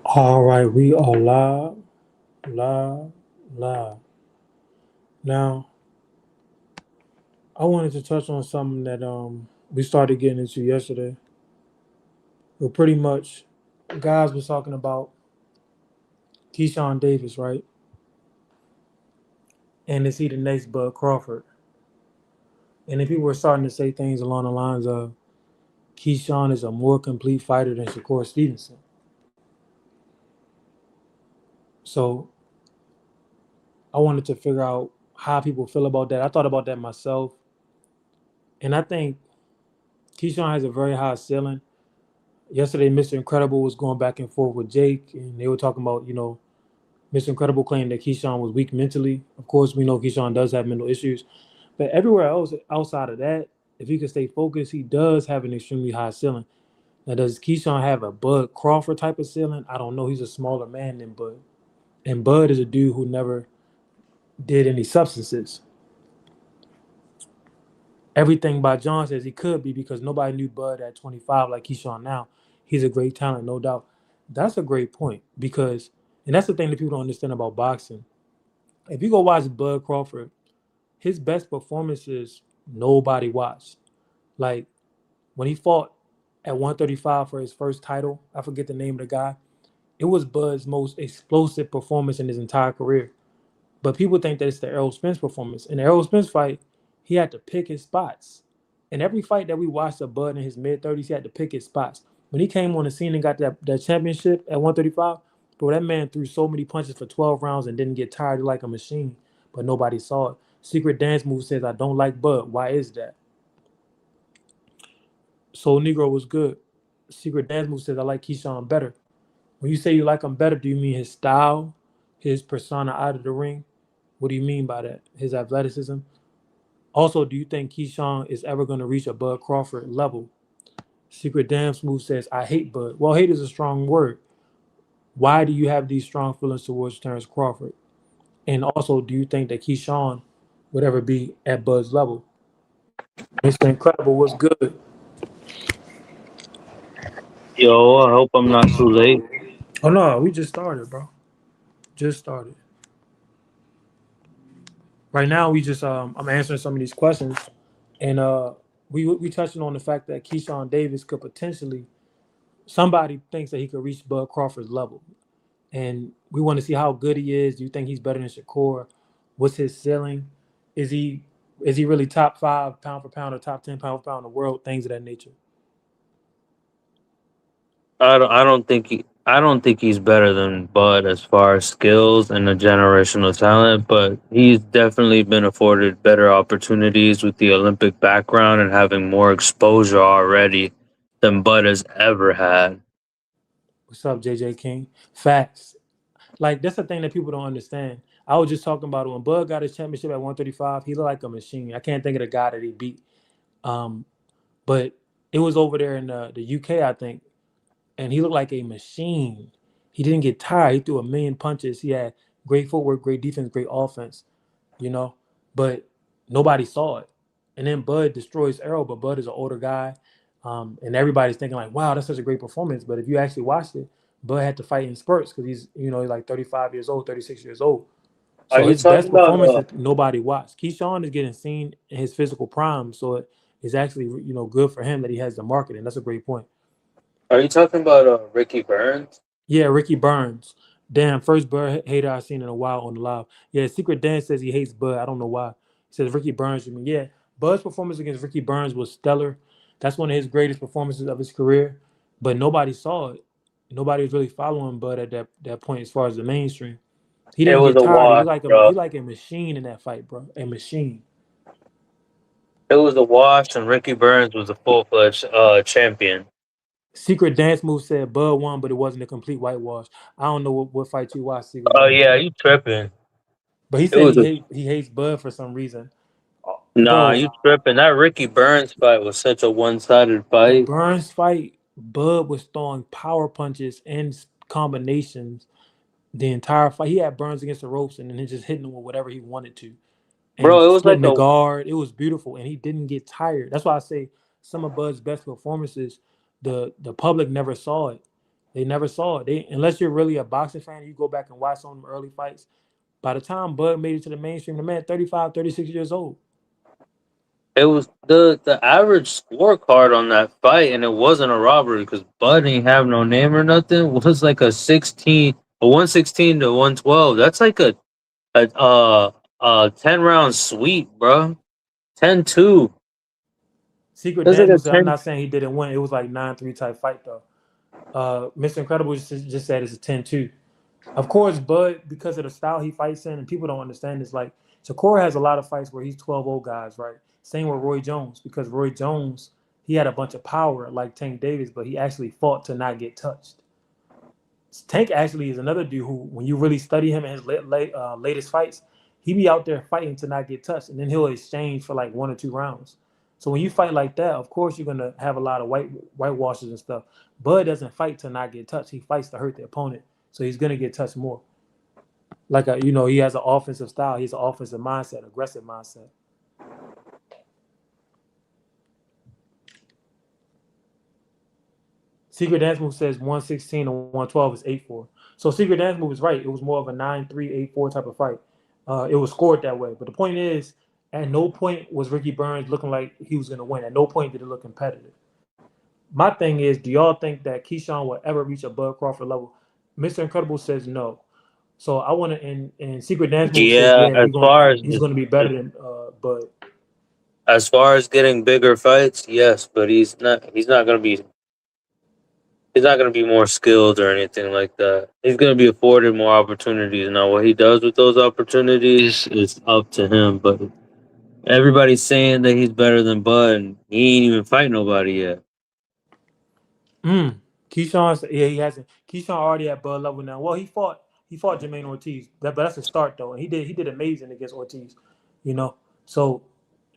All right, we are live, live, live. Now, I wanted to touch on something that we started getting into yesterday. But pretty much, guys was talking about Keyshawn Davis, right? And is he the next Bud Crawford? And then people were starting to say things along the lines of Keyshawn is a more complete fighter than Shakur Stevenson. So I wanted to figure out how people feel about that. I thought about that myself, and I think Keyshawn has a very high ceiling. Yesterday, Mr. Incredible was going back and forth with Jake, and they were talking about, Mr. Incredible claimed that Keyshawn was weak mentally. Of course, we know Keyshawn does have mental issues, but everywhere else outside of that, if he can stay focused, he does have an extremely high ceiling. Now, does Keyshawn have a Bud Crawford type of ceiling? I don't know. He's a smaller man than Bud, and Bud is a dude who never did any substances. Everything by John says he could be because nobody knew Bud at 25 like Keyshawn now. He's a great talent, no doubt. That's a great point because, and that's the thing that people don't understand about boxing. If you go watch Bud Crawford, his best performances nobody watched. Like when he fought at 135 for his first title, I forget the name of the guy. It was Bud's most explosive performance in his entire career. But people think that it's the Errol Spence performance. In the Errol Spence fight, he had to pick his spots. In every fight that we watched of Bud in his mid-30s, he had to pick his spots. When he came on the scene and got that championship at 135, bro, that man threw so many punches for 12 rounds and didn't get tired like a machine, but nobody saw it. Secret Dance Move says, I don't like Bud. Why is that? Soul Negro was good. Secret Dance Move says, I like Keyshawn better. When you say you like him better, do you mean his style, his persona out of the ring? What do you mean by that? His athleticism? Also, do you think Keyshawn is ever going to reach a Bud Crawford level? Secret Damn Smooth says, I hate Bud. Well, hate is a strong word. Why do you have these strong feelings towards Terrence Crawford? And also, do you think that Keyshawn would ever be at Bud's level? Mr. Incredible was good. Yo, I hope I'm not too late. Oh no, we just started, bro. Just started. Right now, we just I'm answering some of these questions, and we touching on the fact that Keyshawn Davis could potentially somebody thinks that he could reach Bud Crawford's level. And we want to see how good he is. Do you think he's better than Shakur? What's his ceiling? Is he is he really top 5 pound for pound or top 10 pound for pound in the world? Things of that nature. I don't think he's better than Bud as far as skills and a generational talent, but he's definitely been afforded better opportunities with the Olympic background and having more exposure already than Bud has ever had. What's up, JJ King? Facts. Like that's the thing that people don't understand. I was just talking about it when Bud got his championship at 135. He looked like a machine. I can't think of the guy that he beat. Um, but it was over there in the UK, I think, and he looked like a machine. He didn't get tired. He threw a million punches. He had great footwork, great defense, great offense. You know, but nobody saw it. And then Bud destroys Arrow, but Bud is an older guy, and everybody's thinking like, "Wow, that's such a great performance." But if you actually watched it, Bud had to fight in spurts because he's like 35 years old, 36 years old. Are So you his talking best about performance is nobody watched. Keyshawn is getting seen in his physical prime, so it is actually good for him that he has the market, and that's a great point. Ricky Burns? Yeah, Ricky Burns. Damn, first Bud hater I've seen in a while on the live. Yeah, Secret Dan says he hates Bud. I don't know why. He says Ricky Burns. I mean, yeah, Bud's performance against Ricky Burns was stellar. That's one of his greatest performances of his career. But nobody saw it. Nobody was really following Bud at that point as far as the mainstream. He It didn't was get a tired. wash, He bro. like a machine in that fight, bro. A machine. It was a wash, and Ricky Burns was a full fledged champion. Secret Dance Move said Bud won, but it wasn't a complete whitewash. I don't know what fight you watched, Secret Oh Dance. yeah, you tripping? But he It said was a he hates Bud for some reason. Nah, Bro, you tripping? That Ricky Burns fight was such a one sided the fight. Burns fight, Bud was throwing power punches and combinations the entire fight. He had Burns against the ropes and then just hitting him with whatever he wanted to and Bro, it was splitting like the a guard. It was beautiful, and he didn't get tired. That's why I say some of Bud's best performances, the public never saw it. They never saw it. Unless you're really a boxing fan, you go back and watch some of them early fights. By the time Bud made it to the mainstream, the man 35, 36 years old. It was the average scorecard on that fight, and it wasn't a robbery because Bud didn't have no name or nothing. Was like a 116 to 112. That's like a 10 round sweep, bro. 10-2. Secret That's like Dance a said, I'm 10. not saying he didn't win. It was like 9-3 type fight though. Mr. Incredible just said it's a 10-2. Of course, Bud, because of the style he fights in, and people don't understand this, like Shakur has a lot of fights where he's 12-0 guys, right? Same with Roy Jones, because Roy Jones, he had a bunch of power like Tank Davis, but he actually fought to not get touched. Tank actually is another dude who, when you really study him in his latest fights, he be out there fighting to not get touched, and then he'll exchange for like 1 or 2 rounds. So when you fight like that, of course you're gonna have a lot of whitewashes and stuff. Bud doesn't fight to not get touched; he fights to hurt the opponent, so he's gonna get touched more. Like he has an offensive style. He's an offensive mindset, aggressive mindset. Secret Dance Move says 116 to 112 is 8-4. So Secret Dance Move is right. It was more of a 9-3, 8-4 type of fight. It was scored that way. But the point is, at no point was Ricky Burns looking like he was going to win. At no point did it look competitive. My thing is, do y'all think that Keyshawn will ever reach a Bud Crawford level? Mr. Incredible says no. So I want to, and Secret Dance Move says, Yeah, yeah, he's going to be better than Bud. as far as getting bigger fights, yes, but he's not gonna be more skilled or anything like that. He's gonna be afforded more opportunities. Now, what he does with those opportunities is up to him. But everybody's saying that he's better than Bud, and he ain't even fight nobody yet. Mm. Keyshawn, yeah, he hasn't. Keyshawn already at Bud level now. Well, he fought Jermaine Ortiz. But that's a start though, and he did amazing against Ortiz. You know, so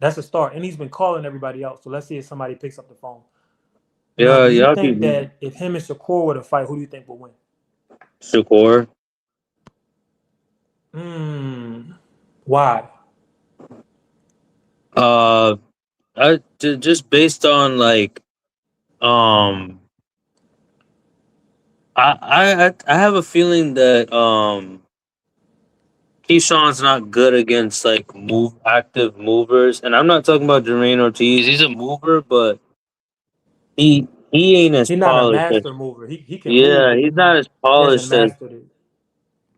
that's a start, and he's been calling everybody out. So let's see if somebody picks up the phone. Now, Yeah, do you yeah, I'll think be that if him and Shakur were to fight, who do you think would win? Shakur. Hmm. Why? Uh, just based on like um, I have a feeling that Keyshawn's not good against like active movers, and I'm not talking about Jermaine Ortiz. He's a mover, but he ain't as He's not a polished as master mover. He can move, yeah, but he's not as he hasn't polished as mastered it.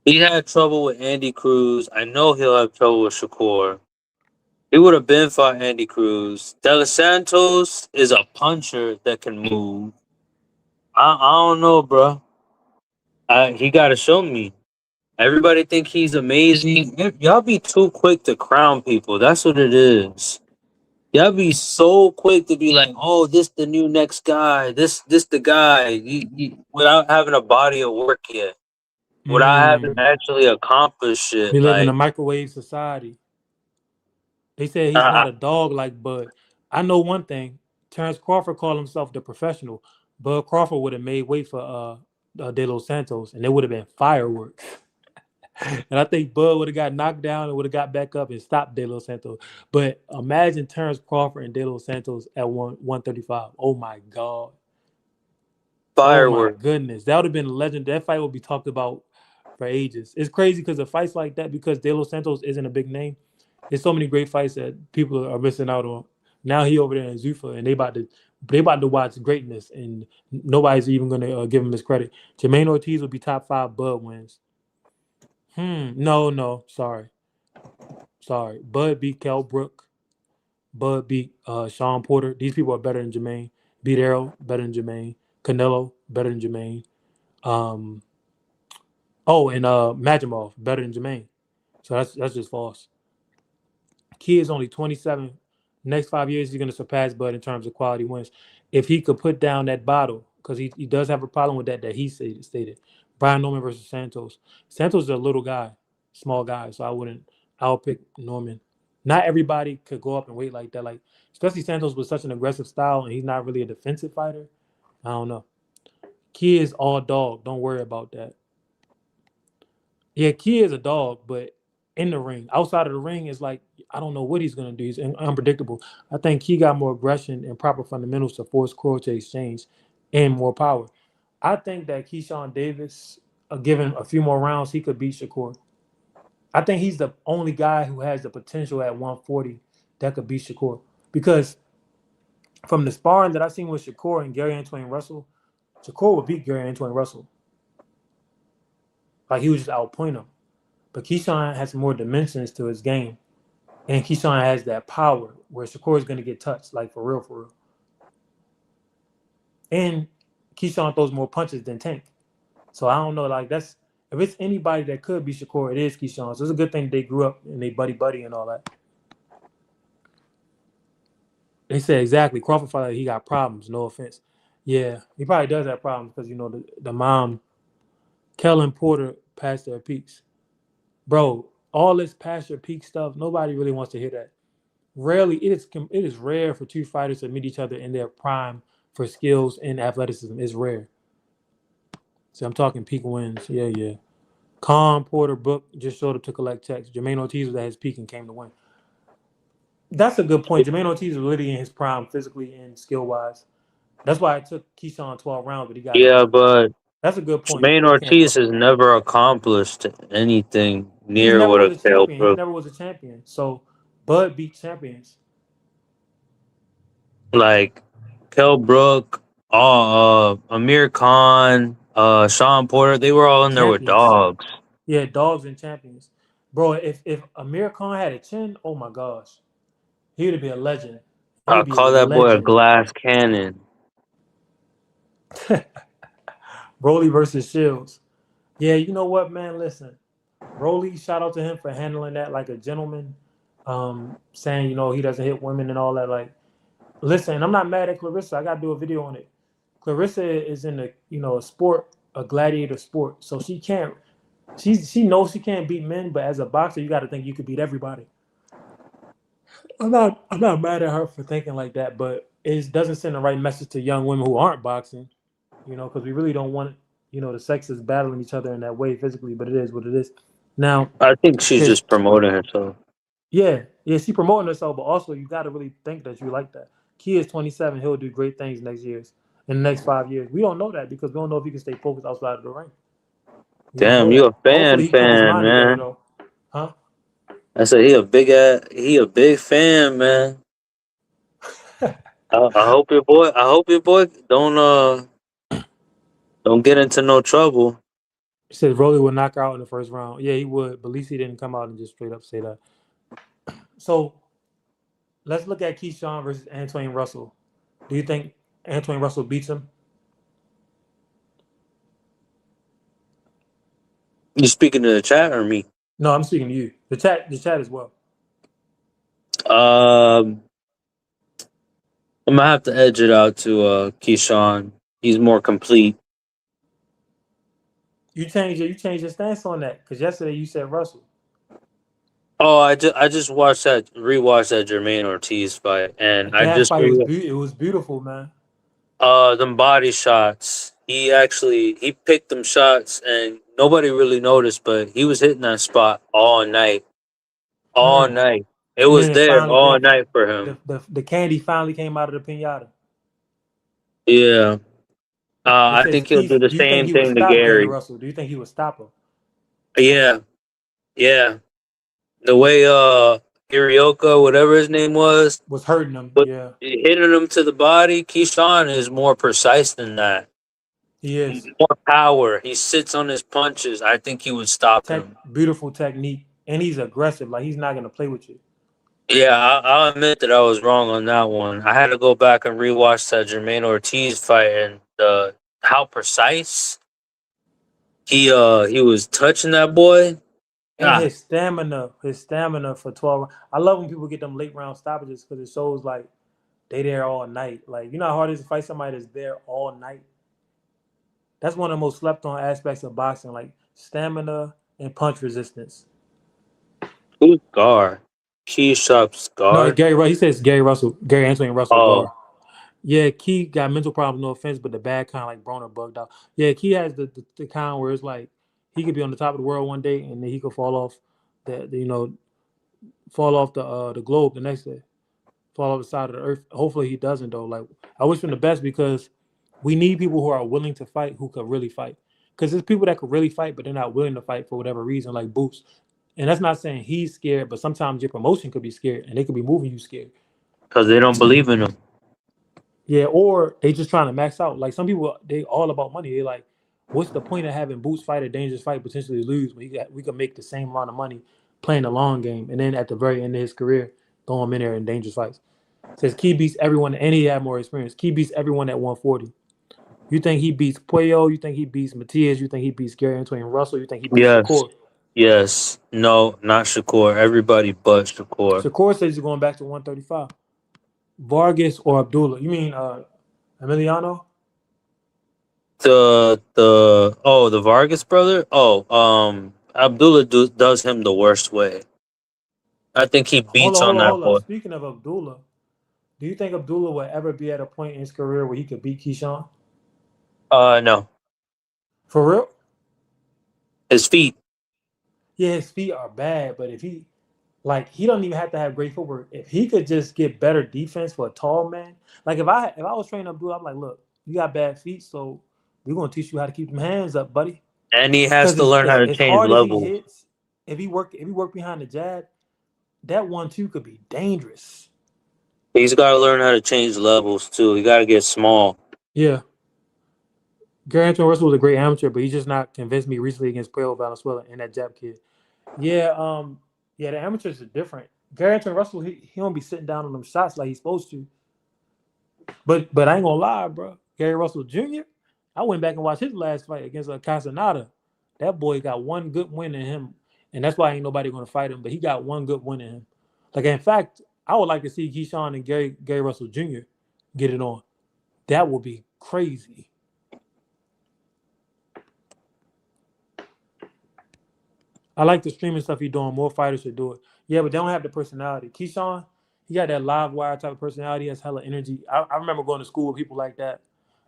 he had trouble with Andy Cruz. I know he'll have trouble with Shakur. He would have been fought Andy Cruz. De Los Santos is a puncher that can move. I don't know, bro. He got to show me. Everybody think he's amazing. Y'all be too quick to crown people. That's what it is. Y'all be so quick to be like, "Oh, this the new next guy. This the guy." Without having a body of work yet, without having Hmm. actually accomplished We it. live in a Like, microwave society. They said he's I, not a dog like Bud. I know one thing. Terrence Crawford called himself the professional. Bud Crawford would have made way for De Los Santos, and it would have been fireworks. And I think Bud would have got knocked down and would have got back up and stopped De Los Santos. But imagine Terrence Crawford and De Los Santos at 135. Oh my God. Oh my firework. goodness. That would have been a legend. That fight would be talked about for ages. It's crazy because of fights like that, because De Los Santos isn't a big name. There's so many great fights that people are missing out on. Now he over there in Zuffa, and they about to watch greatness, and nobody's even gonna give him his credit. Jermaine Ortiz will be top five Bud wins. No, no, sorry. Bud beat Kell Brook. Bud beat Sean Porter. These people are better than Jermaine. Beat Errol, better than Jermaine. Canelo, better than Jermaine. Um, and Majimov, better than Jermaine. So that's just false. Key is only 27. Next 5 years, he's going to surpass Bud in terms of quality wins. If he could put down that bottle, because he does have a problem with that he stated. Brian Norman versus Santos. Santos is a little guy, small guy, so I'll pick Norman. Not everybody could go up and weight like that. Like, especially Santos with such an aggressive style, and he's not really a defensive fighter. I don't know. Key is all dog. Don't worry about that. Yeah, Key is a dog, but in the ring, outside of the ring, is like I don't know what he's gonna do. He's unpredictable. I think he got more aggression and proper fundamentals to force Crow to exchange and more power. I think that Keyshawn Davis, given a few more rounds, he could beat Shakur. I think he's the only guy who has the potential at 140 that could beat Shakur. Because from the sparring that I've seen with Shakur and Gary Antoine Russell, Shakur would beat Gary Antoine Russell. Like he would just outpoint him. But Keyshawn has more dimensions to his game. And Keyshawn has that power where Shakur is going to get touched, like for real, for real. And Keyshawn throws more punches than Tank. So I don't know, like that's if it's anybody that could be Shakur, it is Keyshawn. So it's a good thing they grew up and they buddy and all that. They said exactly. Crawford felt like he got problems. No offense. Yeah, he probably does have problems because the mom, Kellen Porter, passed their peaks. Bro, all this past your peak stuff, nobody really wants to hear that. Rarely, it is rare for two fighters to meet each other in their prime for skills and athleticism. It's rare. So I'm talking peak wins. Yeah, yeah. Khan, Porter, Book just showed up to collect checks. Jermaine Ortiz was at his peak and came to win. That's a good point. Jermaine Ortiz was really in his prime physically and skill wise. That's why I took Keyshawn 12 rounds, but he got Yeah, injured. but That's a good point. Jermaine You can't Ortiz front. has never accomplished anything He near never what a was a Kale champion. He Brook. never was a champion. So Bud beat champions. Like Kell Brook, Amir Khan, Sean Porter, they were all in there with Champions. dogs. Yeah, dogs and champions. Bro, if Amir Khan had a chin, oh my gosh. He would be a legend. He I would be a call that boy a legend. glass cannon. Broly versus Shields. Yeah, you know what, man? Listen, Broly, shout out to him for handling that like a gentleman. Saying, he doesn't hit women and all that. Like, listen, I'm not mad at Clarissa. I gotta do a video on it. Clarissa is in a sport, a gladiator sport. So she knows she can't beat men, but as a boxer, you gotta think you could beat everybody. I'm not mad at her for thinking like that, but it doesn't send the right message to young women who aren't boxing, because we really don't want, the sexes battling each other in that way physically, but it is what it is. Now, I think she's there's just promoting herself. yeah, she promoting herself, but also you got to really think that you like that. Key is 27, he'll do great things in the next 5 years. We don't know that because we don't know if he can stay focused outside of the ring. We don't know Damn, you that. a Hopefully he keep his fan, mind together man. though. Huh? I said he a big fan, man. I hope your boy don't get into no trouble. He said Rolly would knock her out in the first round. Yeah, he would, but at least he didn't come out and just straight up say that. So let's look at Keyshawn versus Antoine Russell. Do you think Antoine Russell beats him? You speaking to the chat or me? No, I'm speaking to you. The chat as well. Um, I'm gonna have to edge it out to Keyshawn. He's more complete. You changed your stance on that because yesterday you said Russell. Oh, I just rewatched that Jermaine Ortiz fight, and I That just fight was beautiful, man. them body shots. He picked them shots, and nobody really noticed, but he was hitting that spot all Mm. night. It And was then it there finally all the, night for him. the candy finally came out of the pinata. Yeah, It I says think he'll do Keith. the Do you think same he would thing to stop Gary Gary. Russell? Do you think he would stop him? Yeah, yeah. The way Irioka, whatever his name was, Was hurting him? but Yeah, hitting him to the body, Keyshawn is more precise than that. he is. More power. He sits on his punches. I think he would stop him. Beautiful technique, and he's aggressive. Like he's not gonna play with you. Yeah, I'll admit that I was wrong on that one. I had to go back and rewatch that Jermaine Ortiz fight and how precise he was touching that boy. And God, his stamina for 12. I love when people get them late round stoppages because it shows like they there all night. Like how hard it is to fight somebody that's there all night. That's one of the most slept on aspects of boxing, like stamina and punch resistance. who's Gar? Keyshop's No, Gar. Gary. He says Gary Russell, Gary Anthony Russell Oh, Gar. Yeah, Key got mental problems. No offense, but the bad kind, like Broner bugged out. Yeah, Key has the kind where it's like he could be on the top of the world one day and then he could fall off fall off the globe the next day, fall off the side of the earth. Hopefully he doesn't though. Like I wish him the best because We need people who are willing to fight, who could really fight. Because there's people that could really fight, but they're not willing to fight for whatever reason, like Boots. And that's not saying he's scared, but sometimes your promotion could be scared, and they could be moving you scared. because they don't believe in him. Yeah, or they just trying to max out. Like some people, they all about money. They like, what's the point of having Boots fight a dangerous fight, potentially lose, when we could make the same amount of money playing the long game, and then at the very end of his career, throw him in there in dangerous fights. Says Key beats everyone, and he had more experience. Key beats everyone at 140. You think he beats Puello? You think he beats Matias? You think he beats Gary Antoine Russell? You think he beats Yes. Shakur? Yes. No, not Shakur. Everybody but Shakur. Shakur says he's going back to 135. Vargas or Abdullah? You mean Emiliano? The Vargas brother. Abdullah does him the worst way. I think he Hold beats on, on hold on, that hold on. boy. Speaking of Abdullah, do you think Abdullah will ever be at a point in his career where he could beat Keyshawn? No, For real? his feet. Yeah, his feet are bad, but if he like he don't even have to have great footwork. If he could just get better defense for a tall man, like if I was training Abdullah, I'm like, look, you got bad feet, so we're gonna teach you how to keep them hands up, buddy. And he has Because to learn how to as change hard as he levels. hits, if he work behind the jab, that 1-2 could be dangerous. He's got to learn how to change levels too. He got to get small. Yeah. Gary Antoine Russell was a great amateur, but he's just not convinced me recently against Puello Valenzuela and that jab kid. Yeah, yeah, the amateurs are different. Gary Antoine Russell, he don't be sitting down on them shots like he's supposed to. But I ain't gonna lie, bro. Gary Russell Jr., I went back and watched his last fight against Casanata. That boy got one good win in him, and that's why ain't nobody gonna fight him. But he got one good win in him. Like in fact, I would like to see Keyshawn and Gary Russell Jr. get it on. That would be crazy. I like the streaming stuff he's doing. More fighters should do it. Yeah, but they don't have the personality. Keyshawn, he got that live wire type of personality. He has hella energy. I remember going to school with people like that.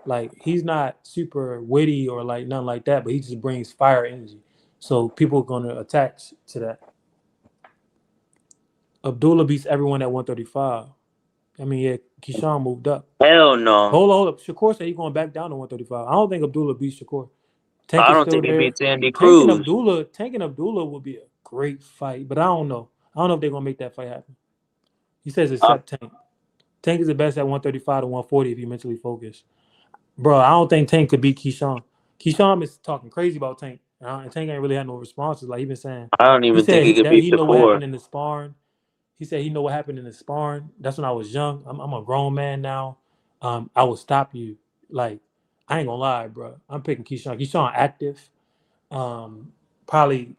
Like he's not super witty or like nothing like that, but he just brings fire energy. So people are gonna attach to that. Abdullah beats everyone at 135. I mean, yeah, Keyshawn moved up. Hell no. Hold up. Shakur said he's going back down to 135. I don't think Abdullah beats Shakur. Tank I is don't still think he there. beats Andy Cruz. Tank and Abdullah would be a great fight, but I don't know. I don't know if they're gonna make that fight happen. He says Uh, except Tank. Tank is the best at 135 to 140 if he's mentally focused. Bro, I don't think Tank could beat Keyshawn. Keyshawn is talking crazy about Tank. And Tank ain't really had no responses. Like he been saying, I don't he even think he said could that beat he know what Shakur. happened in the sparring. He said he know what happened in the sparring. That's when I was young. I'm a grown man now. I will stop you. Like I ain't gonna lie, bro. I'm picking Keyshawn. Keyshawn active. Probably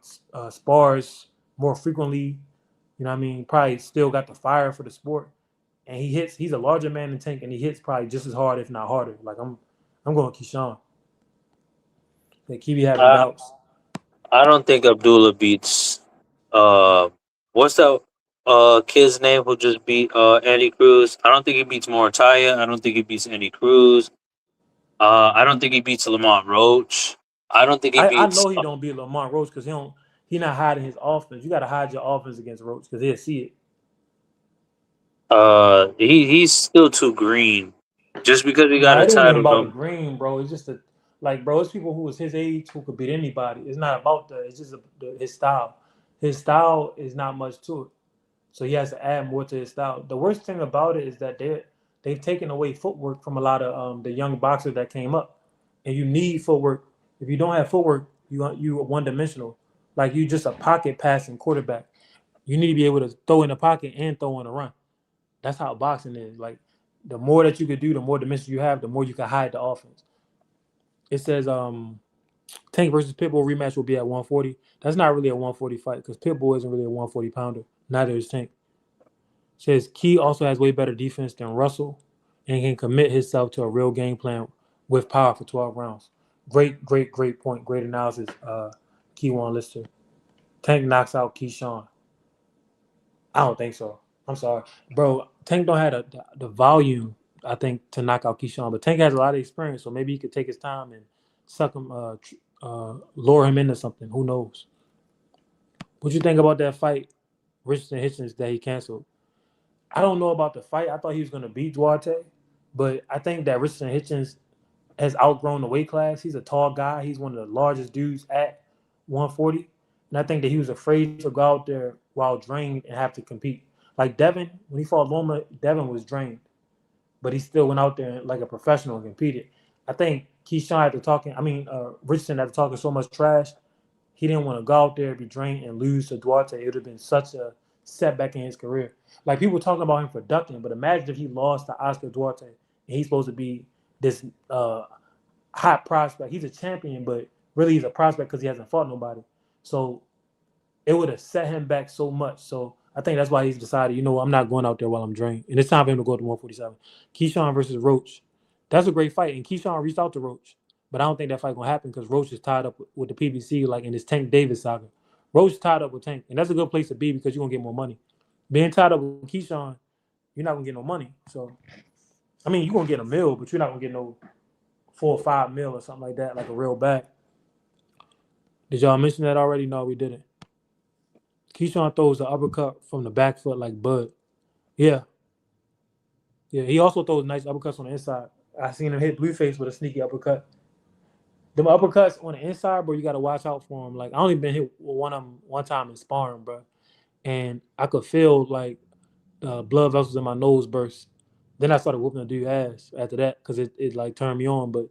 spars more frequently. You know what I mean? Probably still got the fire for the sport. And he hits. He's a larger man than Tank, and he hits probably just as hard, if not harder. Like I'm going Keyshawn. Like he be having I doubts. I don't think Abdullah beats. What's that? Kid's name who just beat Andy Cruz. I don't think he beats Morataya. I don't think he beats Andy Cruz. I don't think he beats Lamont Roach. I don't think he I beats. know he don't beat Lamont Roach because he not hiding his offense. You got to hide your offense against Roach because he'll see it. He's still too green. Just because he got Nah, a it ain't even title, about the don't. green, bro. It's just bro. It's people who was his age who could beat anybody. It's not about that. It's just his style. His style is not much to it. So he has to add more to his style. The worst thing about it is that they've taken away footwork from a lot of the young boxers that came up, and you need footwork. If you don't have footwork, you are one dimensional. Like you just a pocket passing quarterback. You need to be able to throw in the pocket and throw in a run. That's how boxing is. Like the more that you could do, the more dimension you have, the more you can hide the offense. It says Tank versus Pitbull rematch will be at 140. That's not really a 140 fight because Pitbull isn't really a 140 pounder. Neither is Tank. Says Key also has way better defense than Russell and can commit himself to a real game plan with power for 12 rounds. Great point. Great analysis, Key One Lister. Tank knocks out Keyshawn. I don't think so. I'm sorry. Bro, Tank don't have the volume, I think, to knock out Keyshawn, but Tank has a lot of experience, so maybe he could take his time and suck him, lure him into something. Who knows? What you think about that fight, Richardson Hitchens, that he canceled? I don't know about the fight. I thought he was going to beat Duarte, but I think that Richardson Hitchens has outgrown the weight class. He's a tall guy. He's one of the largest dudes at 140. And I think that he was afraid to go out there while drained and have to compete. Like Devin, when he fought Loma, Devin was drained, but he still went out there like a professional and competed. I think Keyshawn after talking, Richardson after talking so much trash, he didn't want to go out there, be drained, and lose to Duarte. It would have been such a setback in his career. Like people talking about him for ducking, but imagine if he lost to Oscar Duarte and he's supposed to be this hot prospect. He's a champion, but really he's a prospect because he hasn't fought nobody. So it would have set him back so much. So I think that's why he's decided, I'm not going out there while I'm drained. And it's time for him to go to 147. Keyshawn versus Roach. That's a great fight. And Keyshawn reached out to Roach. But I don't think that fight going to happen because Roach is tied up with the PBC like in this Tank Davis saga. Roach is tied up with Tank. And that's a good place to be because you're going to get more money. Being tied up with Keyshawn, you're not going to get no money. So, you're going to get a mill, but you're not going to get no 4 or 5 mil or something like that, like a real bag. Did y'all mention that already? No, we didn't. Keyshawn throws the uppercut from the back foot like Bud. Yeah. Yeah. He also throws nice uppercuts on the inside. I seen him hit Blueface with a sneaky uppercut. Them uppercuts on the inside, bro, you got to watch out for him. Like, I only been hit with one of them one time in sparring, bro. And I could feel, like, blood vessels in my nose burst. Then I started whooping the dude's ass after that because it, like, turned me on, but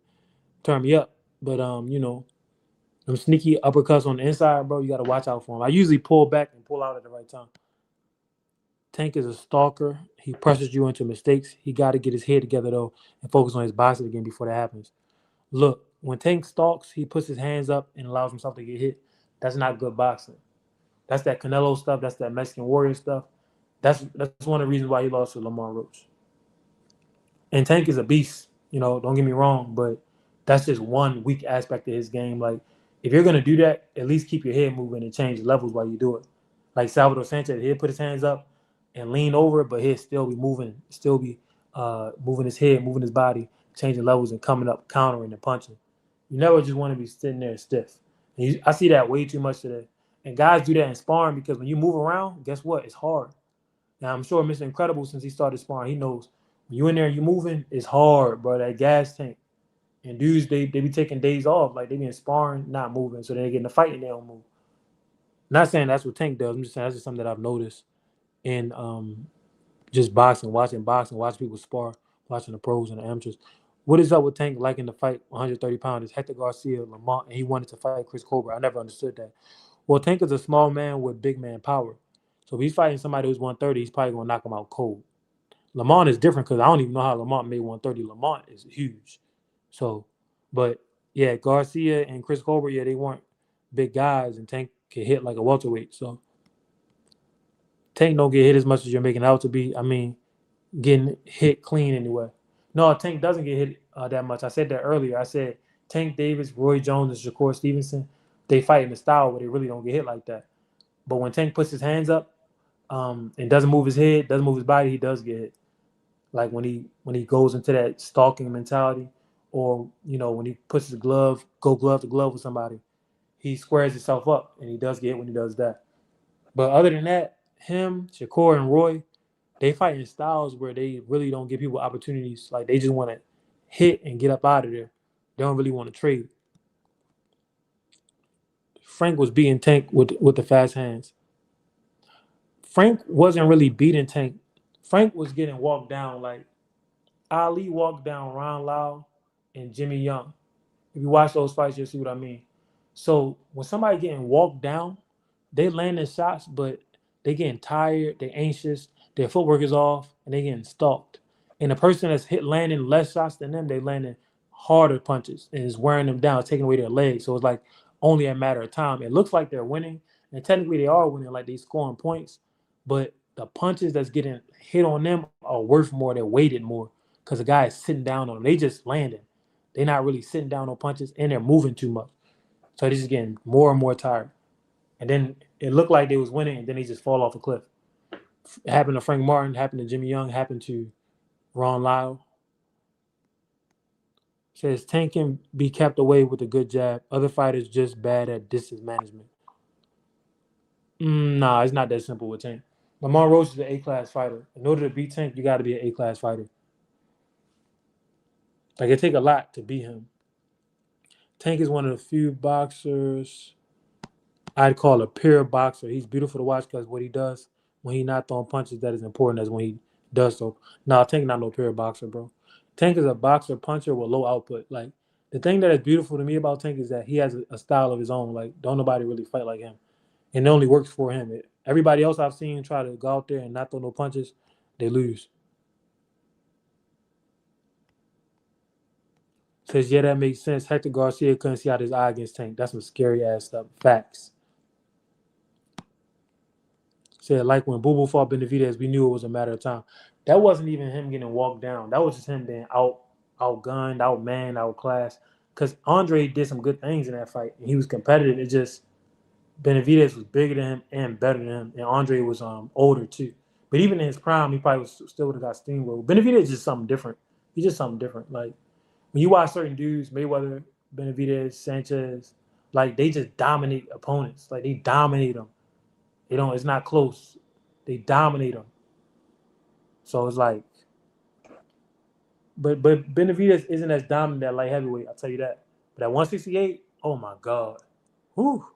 turned me up. But, them sneaky uppercuts on the inside, bro, you got to watch out for him. I usually pull back and pull out at the right time. Tank is a stalker. He presses you into mistakes. He got to get his head together, though, and focus on his boxing again before that happens. Look, when Tank stalks, he puts his hands up and allows himself to get hit. That's not good boxing. That's that Canelo stuff. That's that Mexican Warrior stuff. That's one of the reasons why he lost to Lamar Roach. And Tank is a beast. Don't get me wrong, but that's just one weak aspect of his game. Like, if you're gonna do that, at least keep your head moving and change levels while you do it. Like Salvador Sanchez, he'll put his hands up and lean over it, but he'll still be moving, moving his head, moving his body, changing levels and coming up, countering and punching. You never just want to be sitting there stiff. I see that way too much today. And guys do that in sparring because when you move around, guess what? It's hard. Now, I'm sure Mr. Incredible, since he started sparring, he knows when you in there and you moving, it's hard, bro. That gas tank. And dudes, they be taking days off. Like, they be sparring, not moving. So they get in the fight and they don't move. Not saying that's what Tank does. I'm just saying that's just something that I've noticed in just boxing, watching people spar, watching the pros and the amateurs. What is up with Tank liking to fight 130 pounders, Hector Garcia, Lamont, and he wanted to fight Chris Colbert? I never understood that. Well, Tank is a small man with big man power. So if he's fighting somebody who's 130, he's probably going to knock him out cold. Lamont is different because I don't even know how Lamont made 130. Lamont is huge. So, but yeah, Garcia and Chris Colbert, yeah, they weren't big guys, and Tank can hit like a welterweight. So Tank don't get hit as much as you're making out to be. Getting hit clean anyway. No, Tank doesn't get hit that much. I said that earlier. I said Tank Davis, Roy Jones, and Shakur Stevenson, they fight in the style where they really don't get hit like that. But when Tank puts his hands up and doesn't move his head, doesn't move his body, he does get hit. Like when he goes into that stalking mentality, or when he puts his glove to glove with somebody, he squares himself up and he does get hit when he does that. But other than that, him, Shakur, and Roy, they fight in styles where they really don't give people opportunities. Like, they just want to hit and get up out of there. They don't really want to trade. Frank was beating Tank with the fast hands. Frank wasn't really beating Tank. Frank was getting walked down like Ali walked down Ron Lau and Jimmy Young. If you watch those fights, you'll see what I mean. So when somebody getting walked down, they landing shots, but they getting tired, they anxious, their footwork is off, and they getting stalked. And the person that's landing less shots than them, they landing harder punches and is wearing them down, taking away their legs. So it's like only a matter of time. It looks like they're winning, and technically they are winning, like they scoring points, but the punches that's getting hit on them are worth more. They're weighted more because the guy is sitting down on them. They just landing. They're not really sitting down on punches, and they're moving too much. So they're just getting more and more tired. And then it looked like they was winning, and then they just fall off a cliff. It happened to Frank Martin, happened to Jimmy Young, happened to Ron Lyle. Says Tank can be kept away with a good jab. Other fighters just bad at distance management. Nah, it's not that simple with Tank. Lamar Roach is an A-class fighter. In order to beat Tank, you got to be an A-class fighter. Like it take a lot to beat him. Tank is one of the few boxers I'd call a pure boxer. He's beautiful to watch because what he does when he not throwing punches that is important as when he does so. Nah, Tank not no pure boxer, bro. Tank is a boxer puncher with low output. Like the thing that is beautiful to me about Tank is that he has a style of his own. Like don't nobody really fight like him, and it only works for him. Everybody else I've seen try to go out there and not throw no punches, they lose. Says yeah, that makes sense. Hector Garcia couldn't see out his eye against Tank. That's some scary ass stuff. Facts. Said like when Boo Boo fought Benavidez, we knew it was a matter of time. That wasn't even him getting walked down. That was just him being outgunned, outmanned, outclassed. Because Andre did some good things in that fight, and he was competitive. It just Benavidez was bigger than him and better than him, and Andre was older too. But even in his prime, he probably still would have got steamrolled. Benavidez is just something different. He's just something different. Like when you watch certain dudes, Mayweather, Benavidez, Sanchez, like they just dominate opponents. Like they dominate them. They don't. It's not close. They dominate them. So it's like, but Benavidez isn't as dominant at light heavyweight. I'll tell you that. But at 168, oh my god, whew.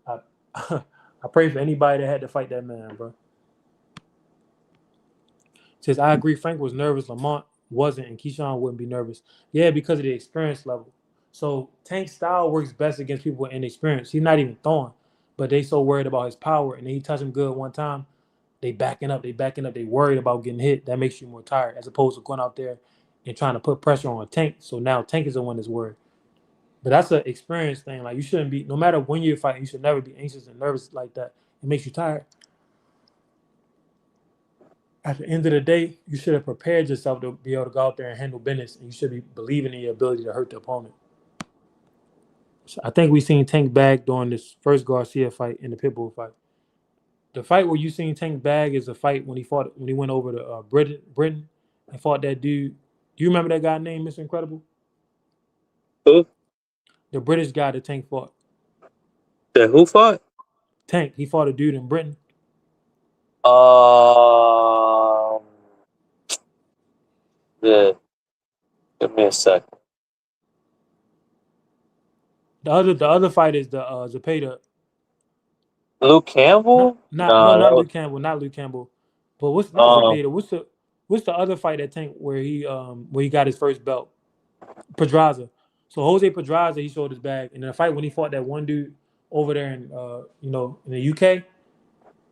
I, I pray for anybody that had to fight that man, bro. Says I agree. Frank was nervous. Lamont wasn't, and Keyshawn wouldn't be nervous. Yeah, because of the experience level. So Tank's style works best against people with inexperience. He's not even throwing, but they so worried about his power, and then he touched him good one time. They backing up. They backing up. They worried about getting hit. That makes you more tired, as opposed to going out there and trying to put pressure on Tank. So now Tank is the one that's worried. But that's an experience thing. Like you shouldn't be. No matter when you're fighting, you should never be anxious and nervous like that. It makes you tired. At the end of the day, you should have prepared yourself to be able to go out there and handle business, and you should be believing in your ability to hurt the opponent. So I think we seen Tank bag during this first Garcia fight and the Pitbull fight. The fight where you seen Tank bag is a fight when he went over to Britain and fought that dude. Do you remember that guy named Mr. Incredible? Who? The British guy that Tank fought. The who fought? Tank. He fought a dude in Britain. Um, yeah. Give me a second. The other fight is the Zapata. Luke Campbell? No, Not that was Luke Campbell, not Luke Campbell. But what's not um Zapata? What's the other fight that Tank where he got his first belt? Pedraza. So Jose Pedraza, he showed his bag, and in the fight when he fought that one dude over there in in the UK,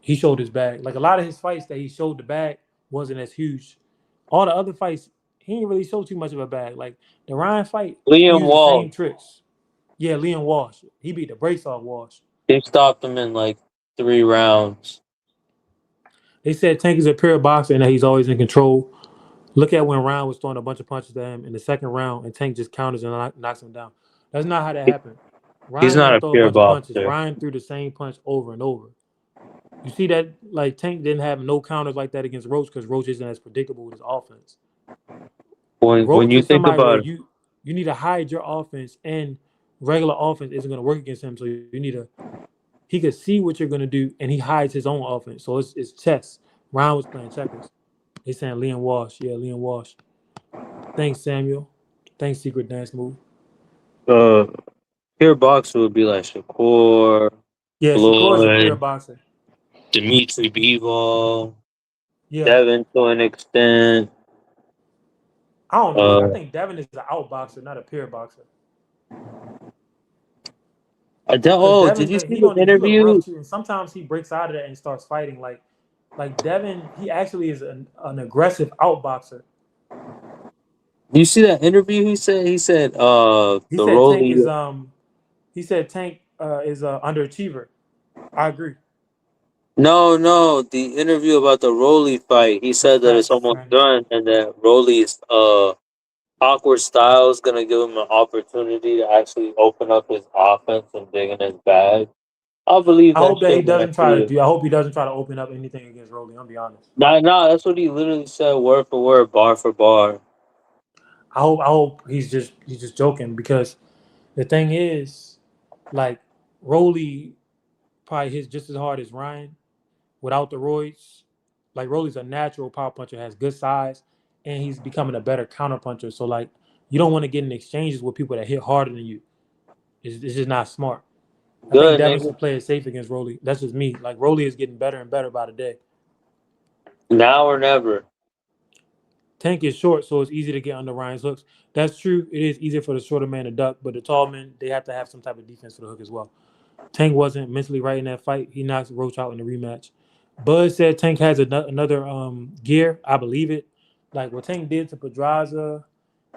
he showed his bag. Like a lot of his fights that he showed the bag wasn't as huge. All the other fights, he didn't really show too much of a bag. Like the Ryan fight, he Liam used the Walsh. same tricks. Yeah, Liam Walsh. He beat the brakes off Walsh. He stopped him in like 3 rounds. They said Tank is a pure boxer and that he's always in control. Look at when Ryan was throwing a bunch of punches at him in the second round, and Tank just counters and knocks him down. That's not how that happened. He's Ryan not didn't a throw a pure bunch of punches. boxer. Ryan threw the same punch over and over. You see that like Tank didn't have no counters like that against Roach because Roach isn't as predictable with his offense. When Roach you is think somebody where about it, you need to hide your offense, and regular offense isn't going to work against him. So you need to he could see what you're going to do, and he hides his own offense. So it's chess. Ryan was playing checkers. They saying Liam Walsh. Yeah, Liam Walsh. Thanks, Samuel. Thanks, Secret Dance Move. uh, pure boxer would be like Shakur, Yeah, Shakur is a pure Floyd, boxer. Dimitri Bivol, Yeah. Devin to an extent. I don't know. I Uh, think Devin is an outboxer, not a pure boxer. Because did Devin, you see he the don't he look rough interview? too, and sometimes he breaks out of that and starts fighting. Like Devin, he actually is an aggressive outboxer. You see that interview? He said He the said Tank is Rolly. underachiever. I agree. No, the interview about the Rolly fight. He That's said that it's facts, almost Brandon. done, and that Rolly's awkward style is gonna give him an opportunity to actually open up his offense and dig in his bag. I believe I that hope that he shit when I doesn't try see to it. do. I hope he doesn't try to open up anything against Rolly. I'll be honest. Nah, that's what he literally said, word for word, bar for bar. I hope he's just joking because the thing is, like Rolly probably hits just as hard as Ryan without the roids. Like Rolly's a natural power puncher, has good size, and he's becoming a better counterpuncher. So like, you don't want to get in exchanges with people that hit harder than you. It's just not smart. I think Good, Devin should nigga. play it safe against Rolly. That's just me. Like Rolly is getting better and better by the day. Now or never. Tank is short, so it's easy to get under Ryan's hooks. That's true. It is easier for the shorter man to duck, but the tall men, they have to have some type of defense for the hook as well. Tank wasn't mentally right in that fight. He knocks Roach out in the rematch. Bud said Tank has another gear. I believe it. Like what Tank did to Pedraza,